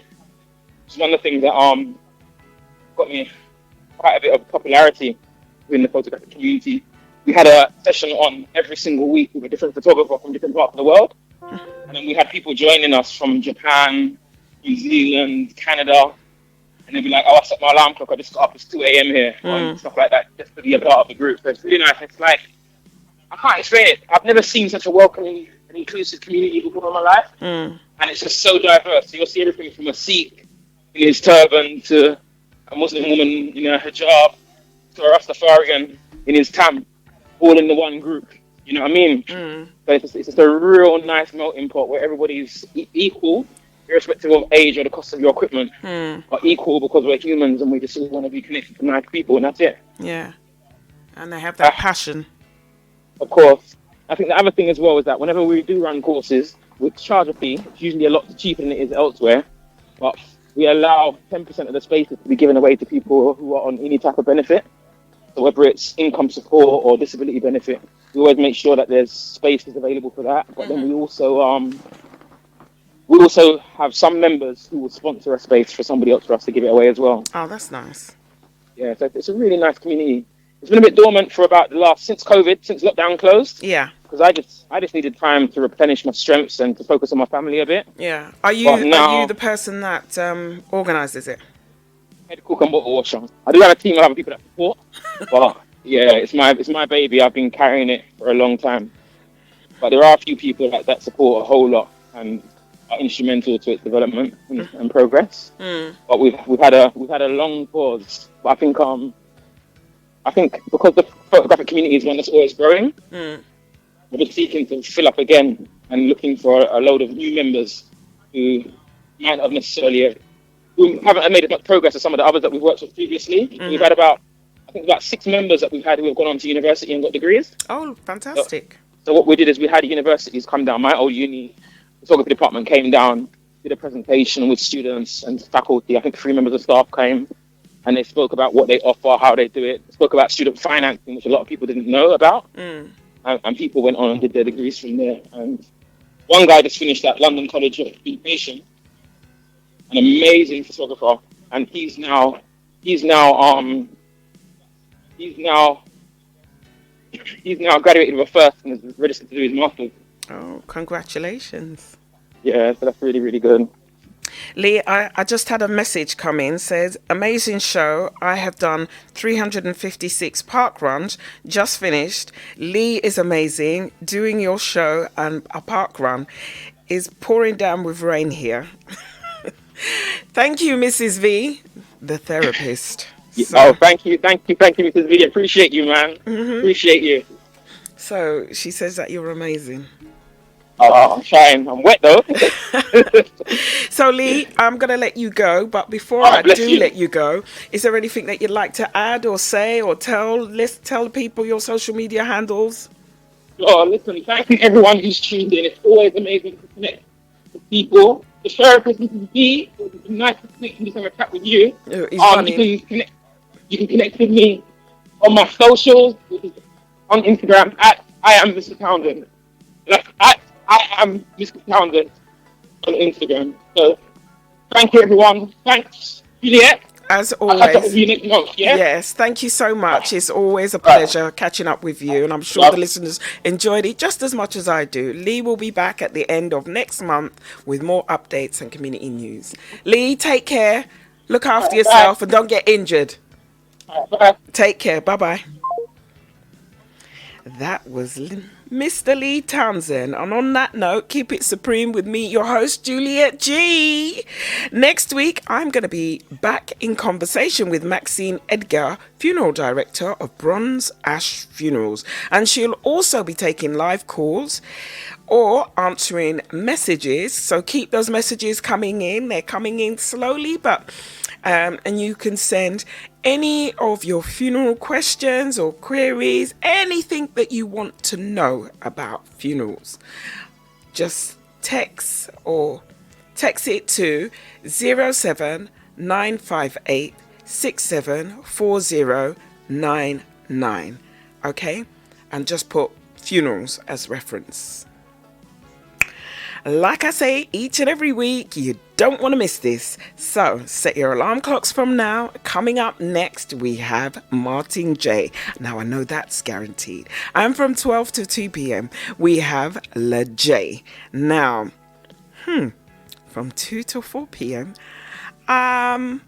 Speaker 9: it's one of the things that got me quite a bit of popularity within the photographic community. We had a session on every single week with a different photographer from different parts of the world. And then we had people joining us from Japan, New Zealand, Canada. And they'd be like, I set my alarm clock, I just got up, it's 2 a.m. here, and stuff like that, just to be a part of the group. So it's really nice. It's like, I can't explain it. I've never seen such a welcoming and inclusive community before in my life. And it's just so diverse. So you'll see everything from a Sikh in his turban to a Muslim woman in her hijab to a Rastafarian in his tam, all in the one group. You know what I mean? So it's just a real nice melting pot where everybody's equal, irrespective of age or the cost of your equipment, but equal because we're humans and we just want to be connected to nice people, and that's it.
Speaker 3: Yeah. And they have that passion.
Speaker 9: Of course. I think the other thing as well is that whenever we do run courses, we charge a fee. It's usually a lot cheaper than it is elsewhere, but we allow 10% of the spaces to be given away to people who are on any type of benefit. So whether it's income support or disability benefit, we always make sure that there's spaces available for that. But then we also have some members who will sponsor a space for somebody else for us to give it away as well.
Speaker 3: Oh, that's nice.
Speaker 9: Yeah, so it's a really nice community. It's been a bit dormant for about since COVID, since lockdown closed.
Speaker 3: Yeah.
Speaker 9: Because I just needed time to replenish my strengths and to focus on my family a bit.
Speaker 3: Yeah. Are you the person that organises it?
Speaker 9: Head cook and bottle washer. I do have a team of other people that support, but yeah, it's my baby. I've been carrying it for a long time. But there are a few people that support a whole lot and are instrumental to its development and progress. But we've had a long pause. But I think because the photographic community is one that's always growing, we're just seeking to fill up again and looking for a load of new members who might not necessarily who haven't made as much progress as some of the others that we've worked with previously. We've had about 6 members that we've had who have gone on to university and got degrees.
Speaker 3: Oh, fantastic.
Speaker 9: So what we did is we had universities come down. My old uni photography department came down, did a presentation with students and faculty. I think 3 members of staff came, and they spoke about what they offer, how they do it. They spoke about student financing, which a lot of people didn't know about. And people went on and did their degrees from there. And one guy just finished at London College of Communication, an amazing photographer, and he's now he's now graduated with a first and is registered to do his master's.
Speaker 3: Oh, congratulations.
Speaker 9: Yeah, so that's really, really good.
Speaker 3: Lee, I just had a message come in, says, amazing show. I have done 356 park runs, just finished. Lee is amazing. Doing your show and a park run is pouring down with rain here. Thank you, Mrs. V, the therapist.
Speaker 9: Oh, thank you, Mrs. V. Appreciate you, man. Appreciate you.
Speaker 3: So she says that you're amazing.
Speaker 9: Oh, I'm trying. I'm wet though.
Speaker 3: So Lee, I'm going to let you go, but before I do let you go, is there anything that you'd like to add or say or tell the people your social media handles?
Speaker 9: Oh, listen, thank you everyone who's tuned in. It's always amazing to connect with people. The therapist, Mrs. B, it would be nice to connect and just have a chat with you. You can connect with me on my socials, which is on Instagram at I am Mr. Townsend. That's at I am Mr. Townsend on Instagram. So thank you everyone. Thanks, Juliet.
Speaker 3: As
Speaker 9: I'll catch up
Speaker 3: always.
Speaker 9: with you next month, yeah?
Speaker 3: Yes, thank you so much. It's always a pleasure catching up with you, and I'm sure the listeners enjoyed it just as much as I do. Lee will be back at the end of next month with more updates and community news. Lee, take care. Look after yourself and don't get injured.
Speaker 9: Bye.
Speaker 3: Take care. Bye-bye. That was Mr. Lee Townsend. And on that note, keep it supreme with me, your host, Juliet G. Next week, I'm going to be back in conversation with Maxine Edgar, funeral director of Bronze Ash Funerals. And she'll also be taking live calls or answering messages. So keep those messages coming in. They're coming in slowly, but and you can send any of your funeral questions or queries, anything that you want to know about funerals. Just text it to 07958 674099. Okay? And just put funerals as reference. Like I say each and every week, you don't want to miss this. So set your alarm clocks from now. Coming up next, we have Martin J. Now I know that's guaranteed. And from 12 to 2 p.m, we have La J. Now, from 2 to 4 p.m, I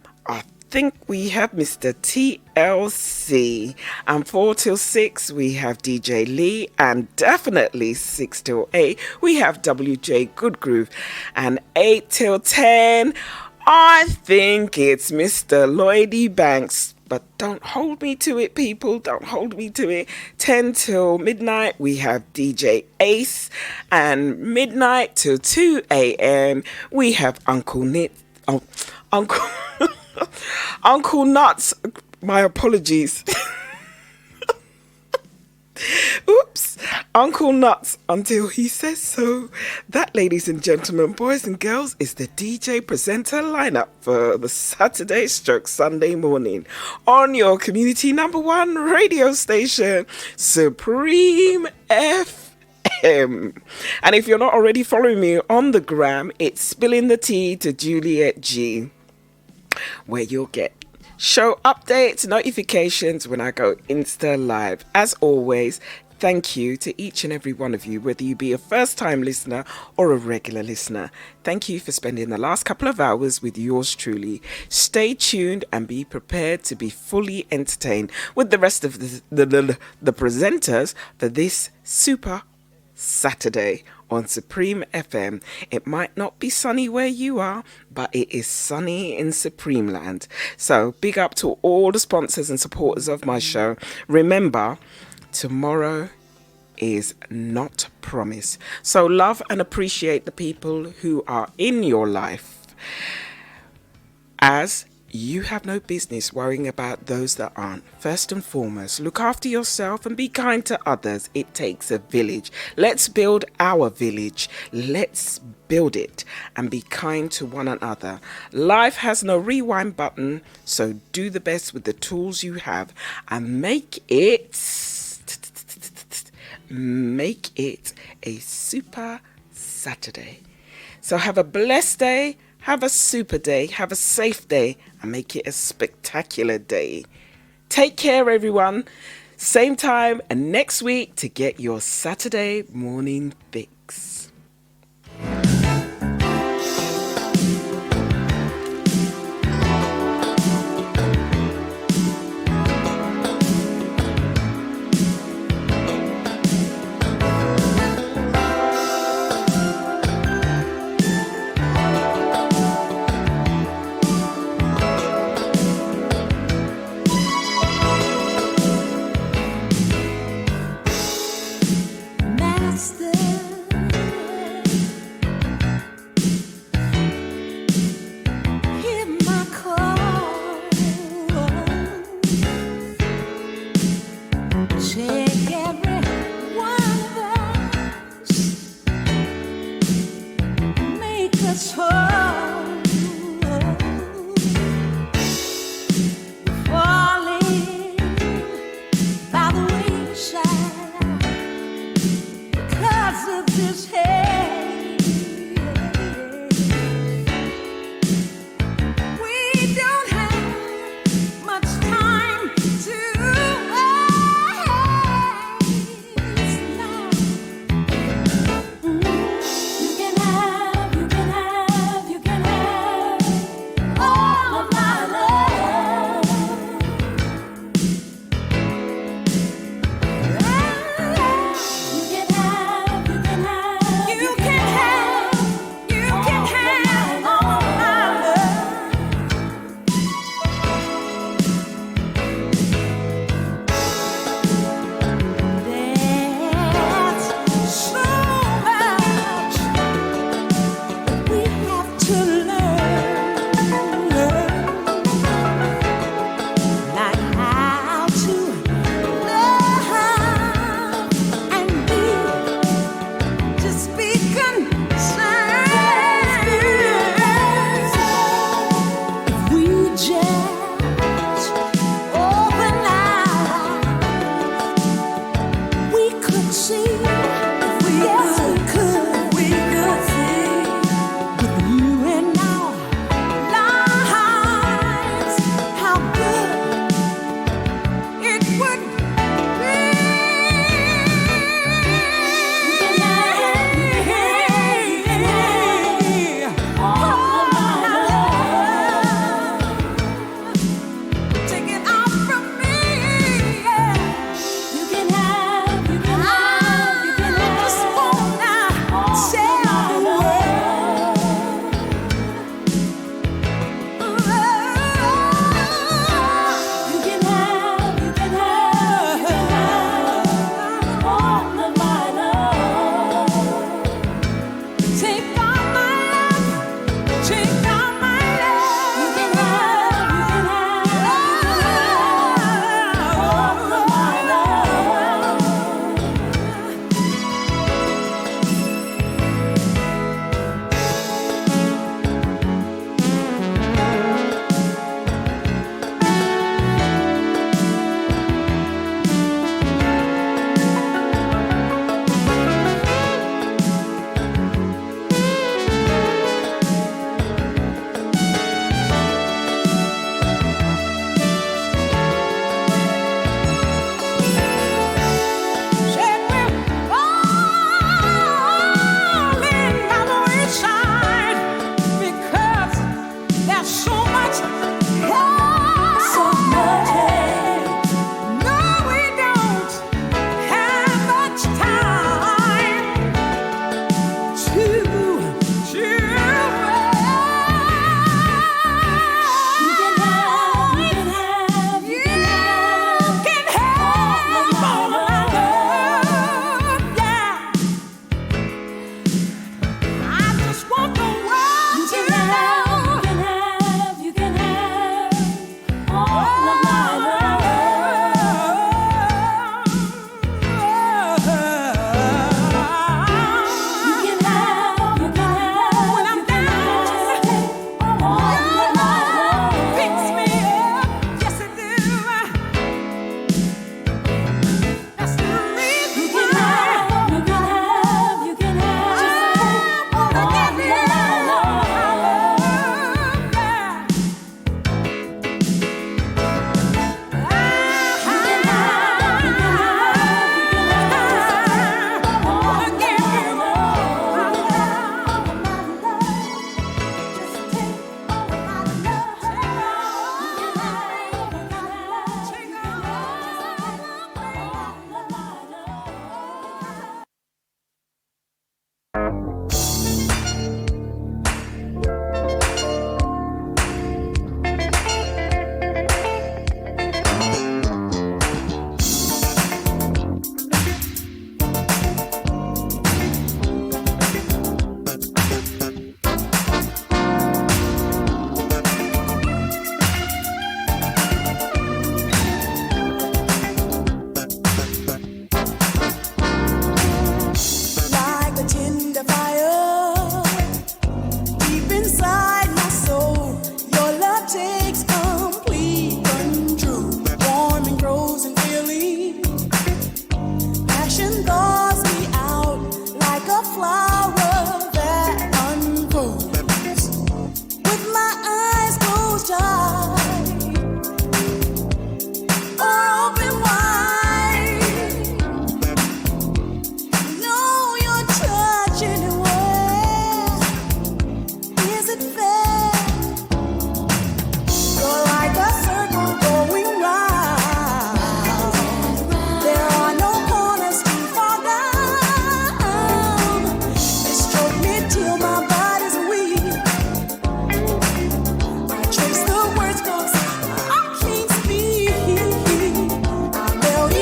Speaker 3: think we have Mr. TLC, and 4 till 6 we have DJ Lee, and definitely 6 till 8 we have WJ Good Groove, and 8 till 10 I think it's Mr. Lloydie Banks. But don't hold me to it, people. Don't hold me to it. 10 till midnight, we have DJ Ace. And midnight till 2 a.m., we have Uncle Uncle Nuts. My apologies. Oops. Uncle Nuts until he says so. That, ladies and gentlemen, boys and girls, is the DJ presenter lineup for the Saturday stroke Sunday morning on your community #1 radio station, Supreme FM. And if you're not already following me on the gram, it's Spilling the Tea to Juliet G, where you'll get show updates, notifications when I go Insta live. As always, thank you to each and every one of you, whether you be a first-time listener or a regular listener. Thank you for spending the last couple of hours with yours truly. Stay tuned and be prepared to be fully entertained with the rest of the presenters for this super Saturday on Supreme FM. It might not be sunny where you are, but it is sunny in Supreme Land. So big up to all the sponsors and supporters of my show. Remember, tomorrow is not promised. So love and appreciate the people who are in your life, as you have no business worrying about those that aren't. First and foremost, look after yourself and be kind to others. It takes a village. Let's build our village. Let's build it and be kind to one another. Life has no rewind button, so do the best with the tools you have and make it a super Saturday. So have a blessed day, have a super day, have a safe day, and make it a spectacular day. Take care, everyone. Same time and next week to get your Saturday morning fix.
Speaker 6: Master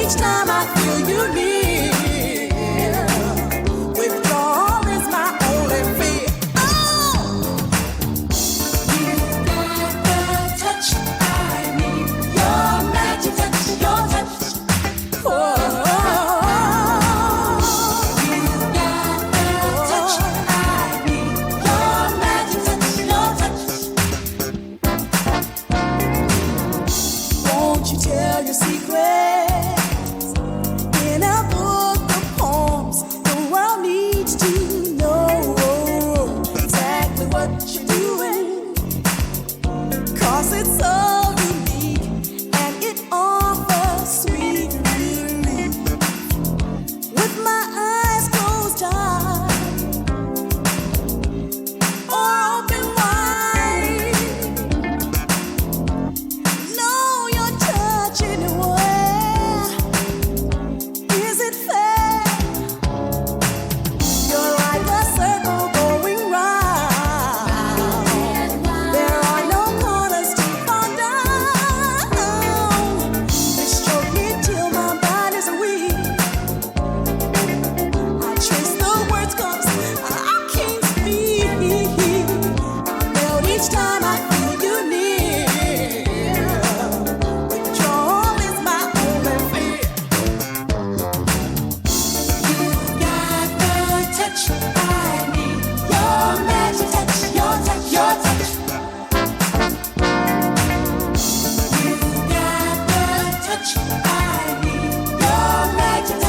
Speaker 6: each time I feel you near. Withdrawal is my only fear. Oh, you've got the touch I need. Your magic touch, your touch. Oh, you've got the touch I need. Your magic touch, your touch. Won't you tell your secrets in a book of poems? The world needs to know exactly what you're doing, 'cause it's so unique and it offers sweet relief. With my eyes closed tight or open wide, know you're touching anywhere. Is it fair? You're like a circle going round. There are no corners to fall down. You stroke me till my body's weak. I trace the words 'cause I can't speak. I melt each time I feel you near. Withdrawal is my only fear. You've got the touch I need. Your magic touch, your touch, your touch. You've got the touch I need. Your magic touch.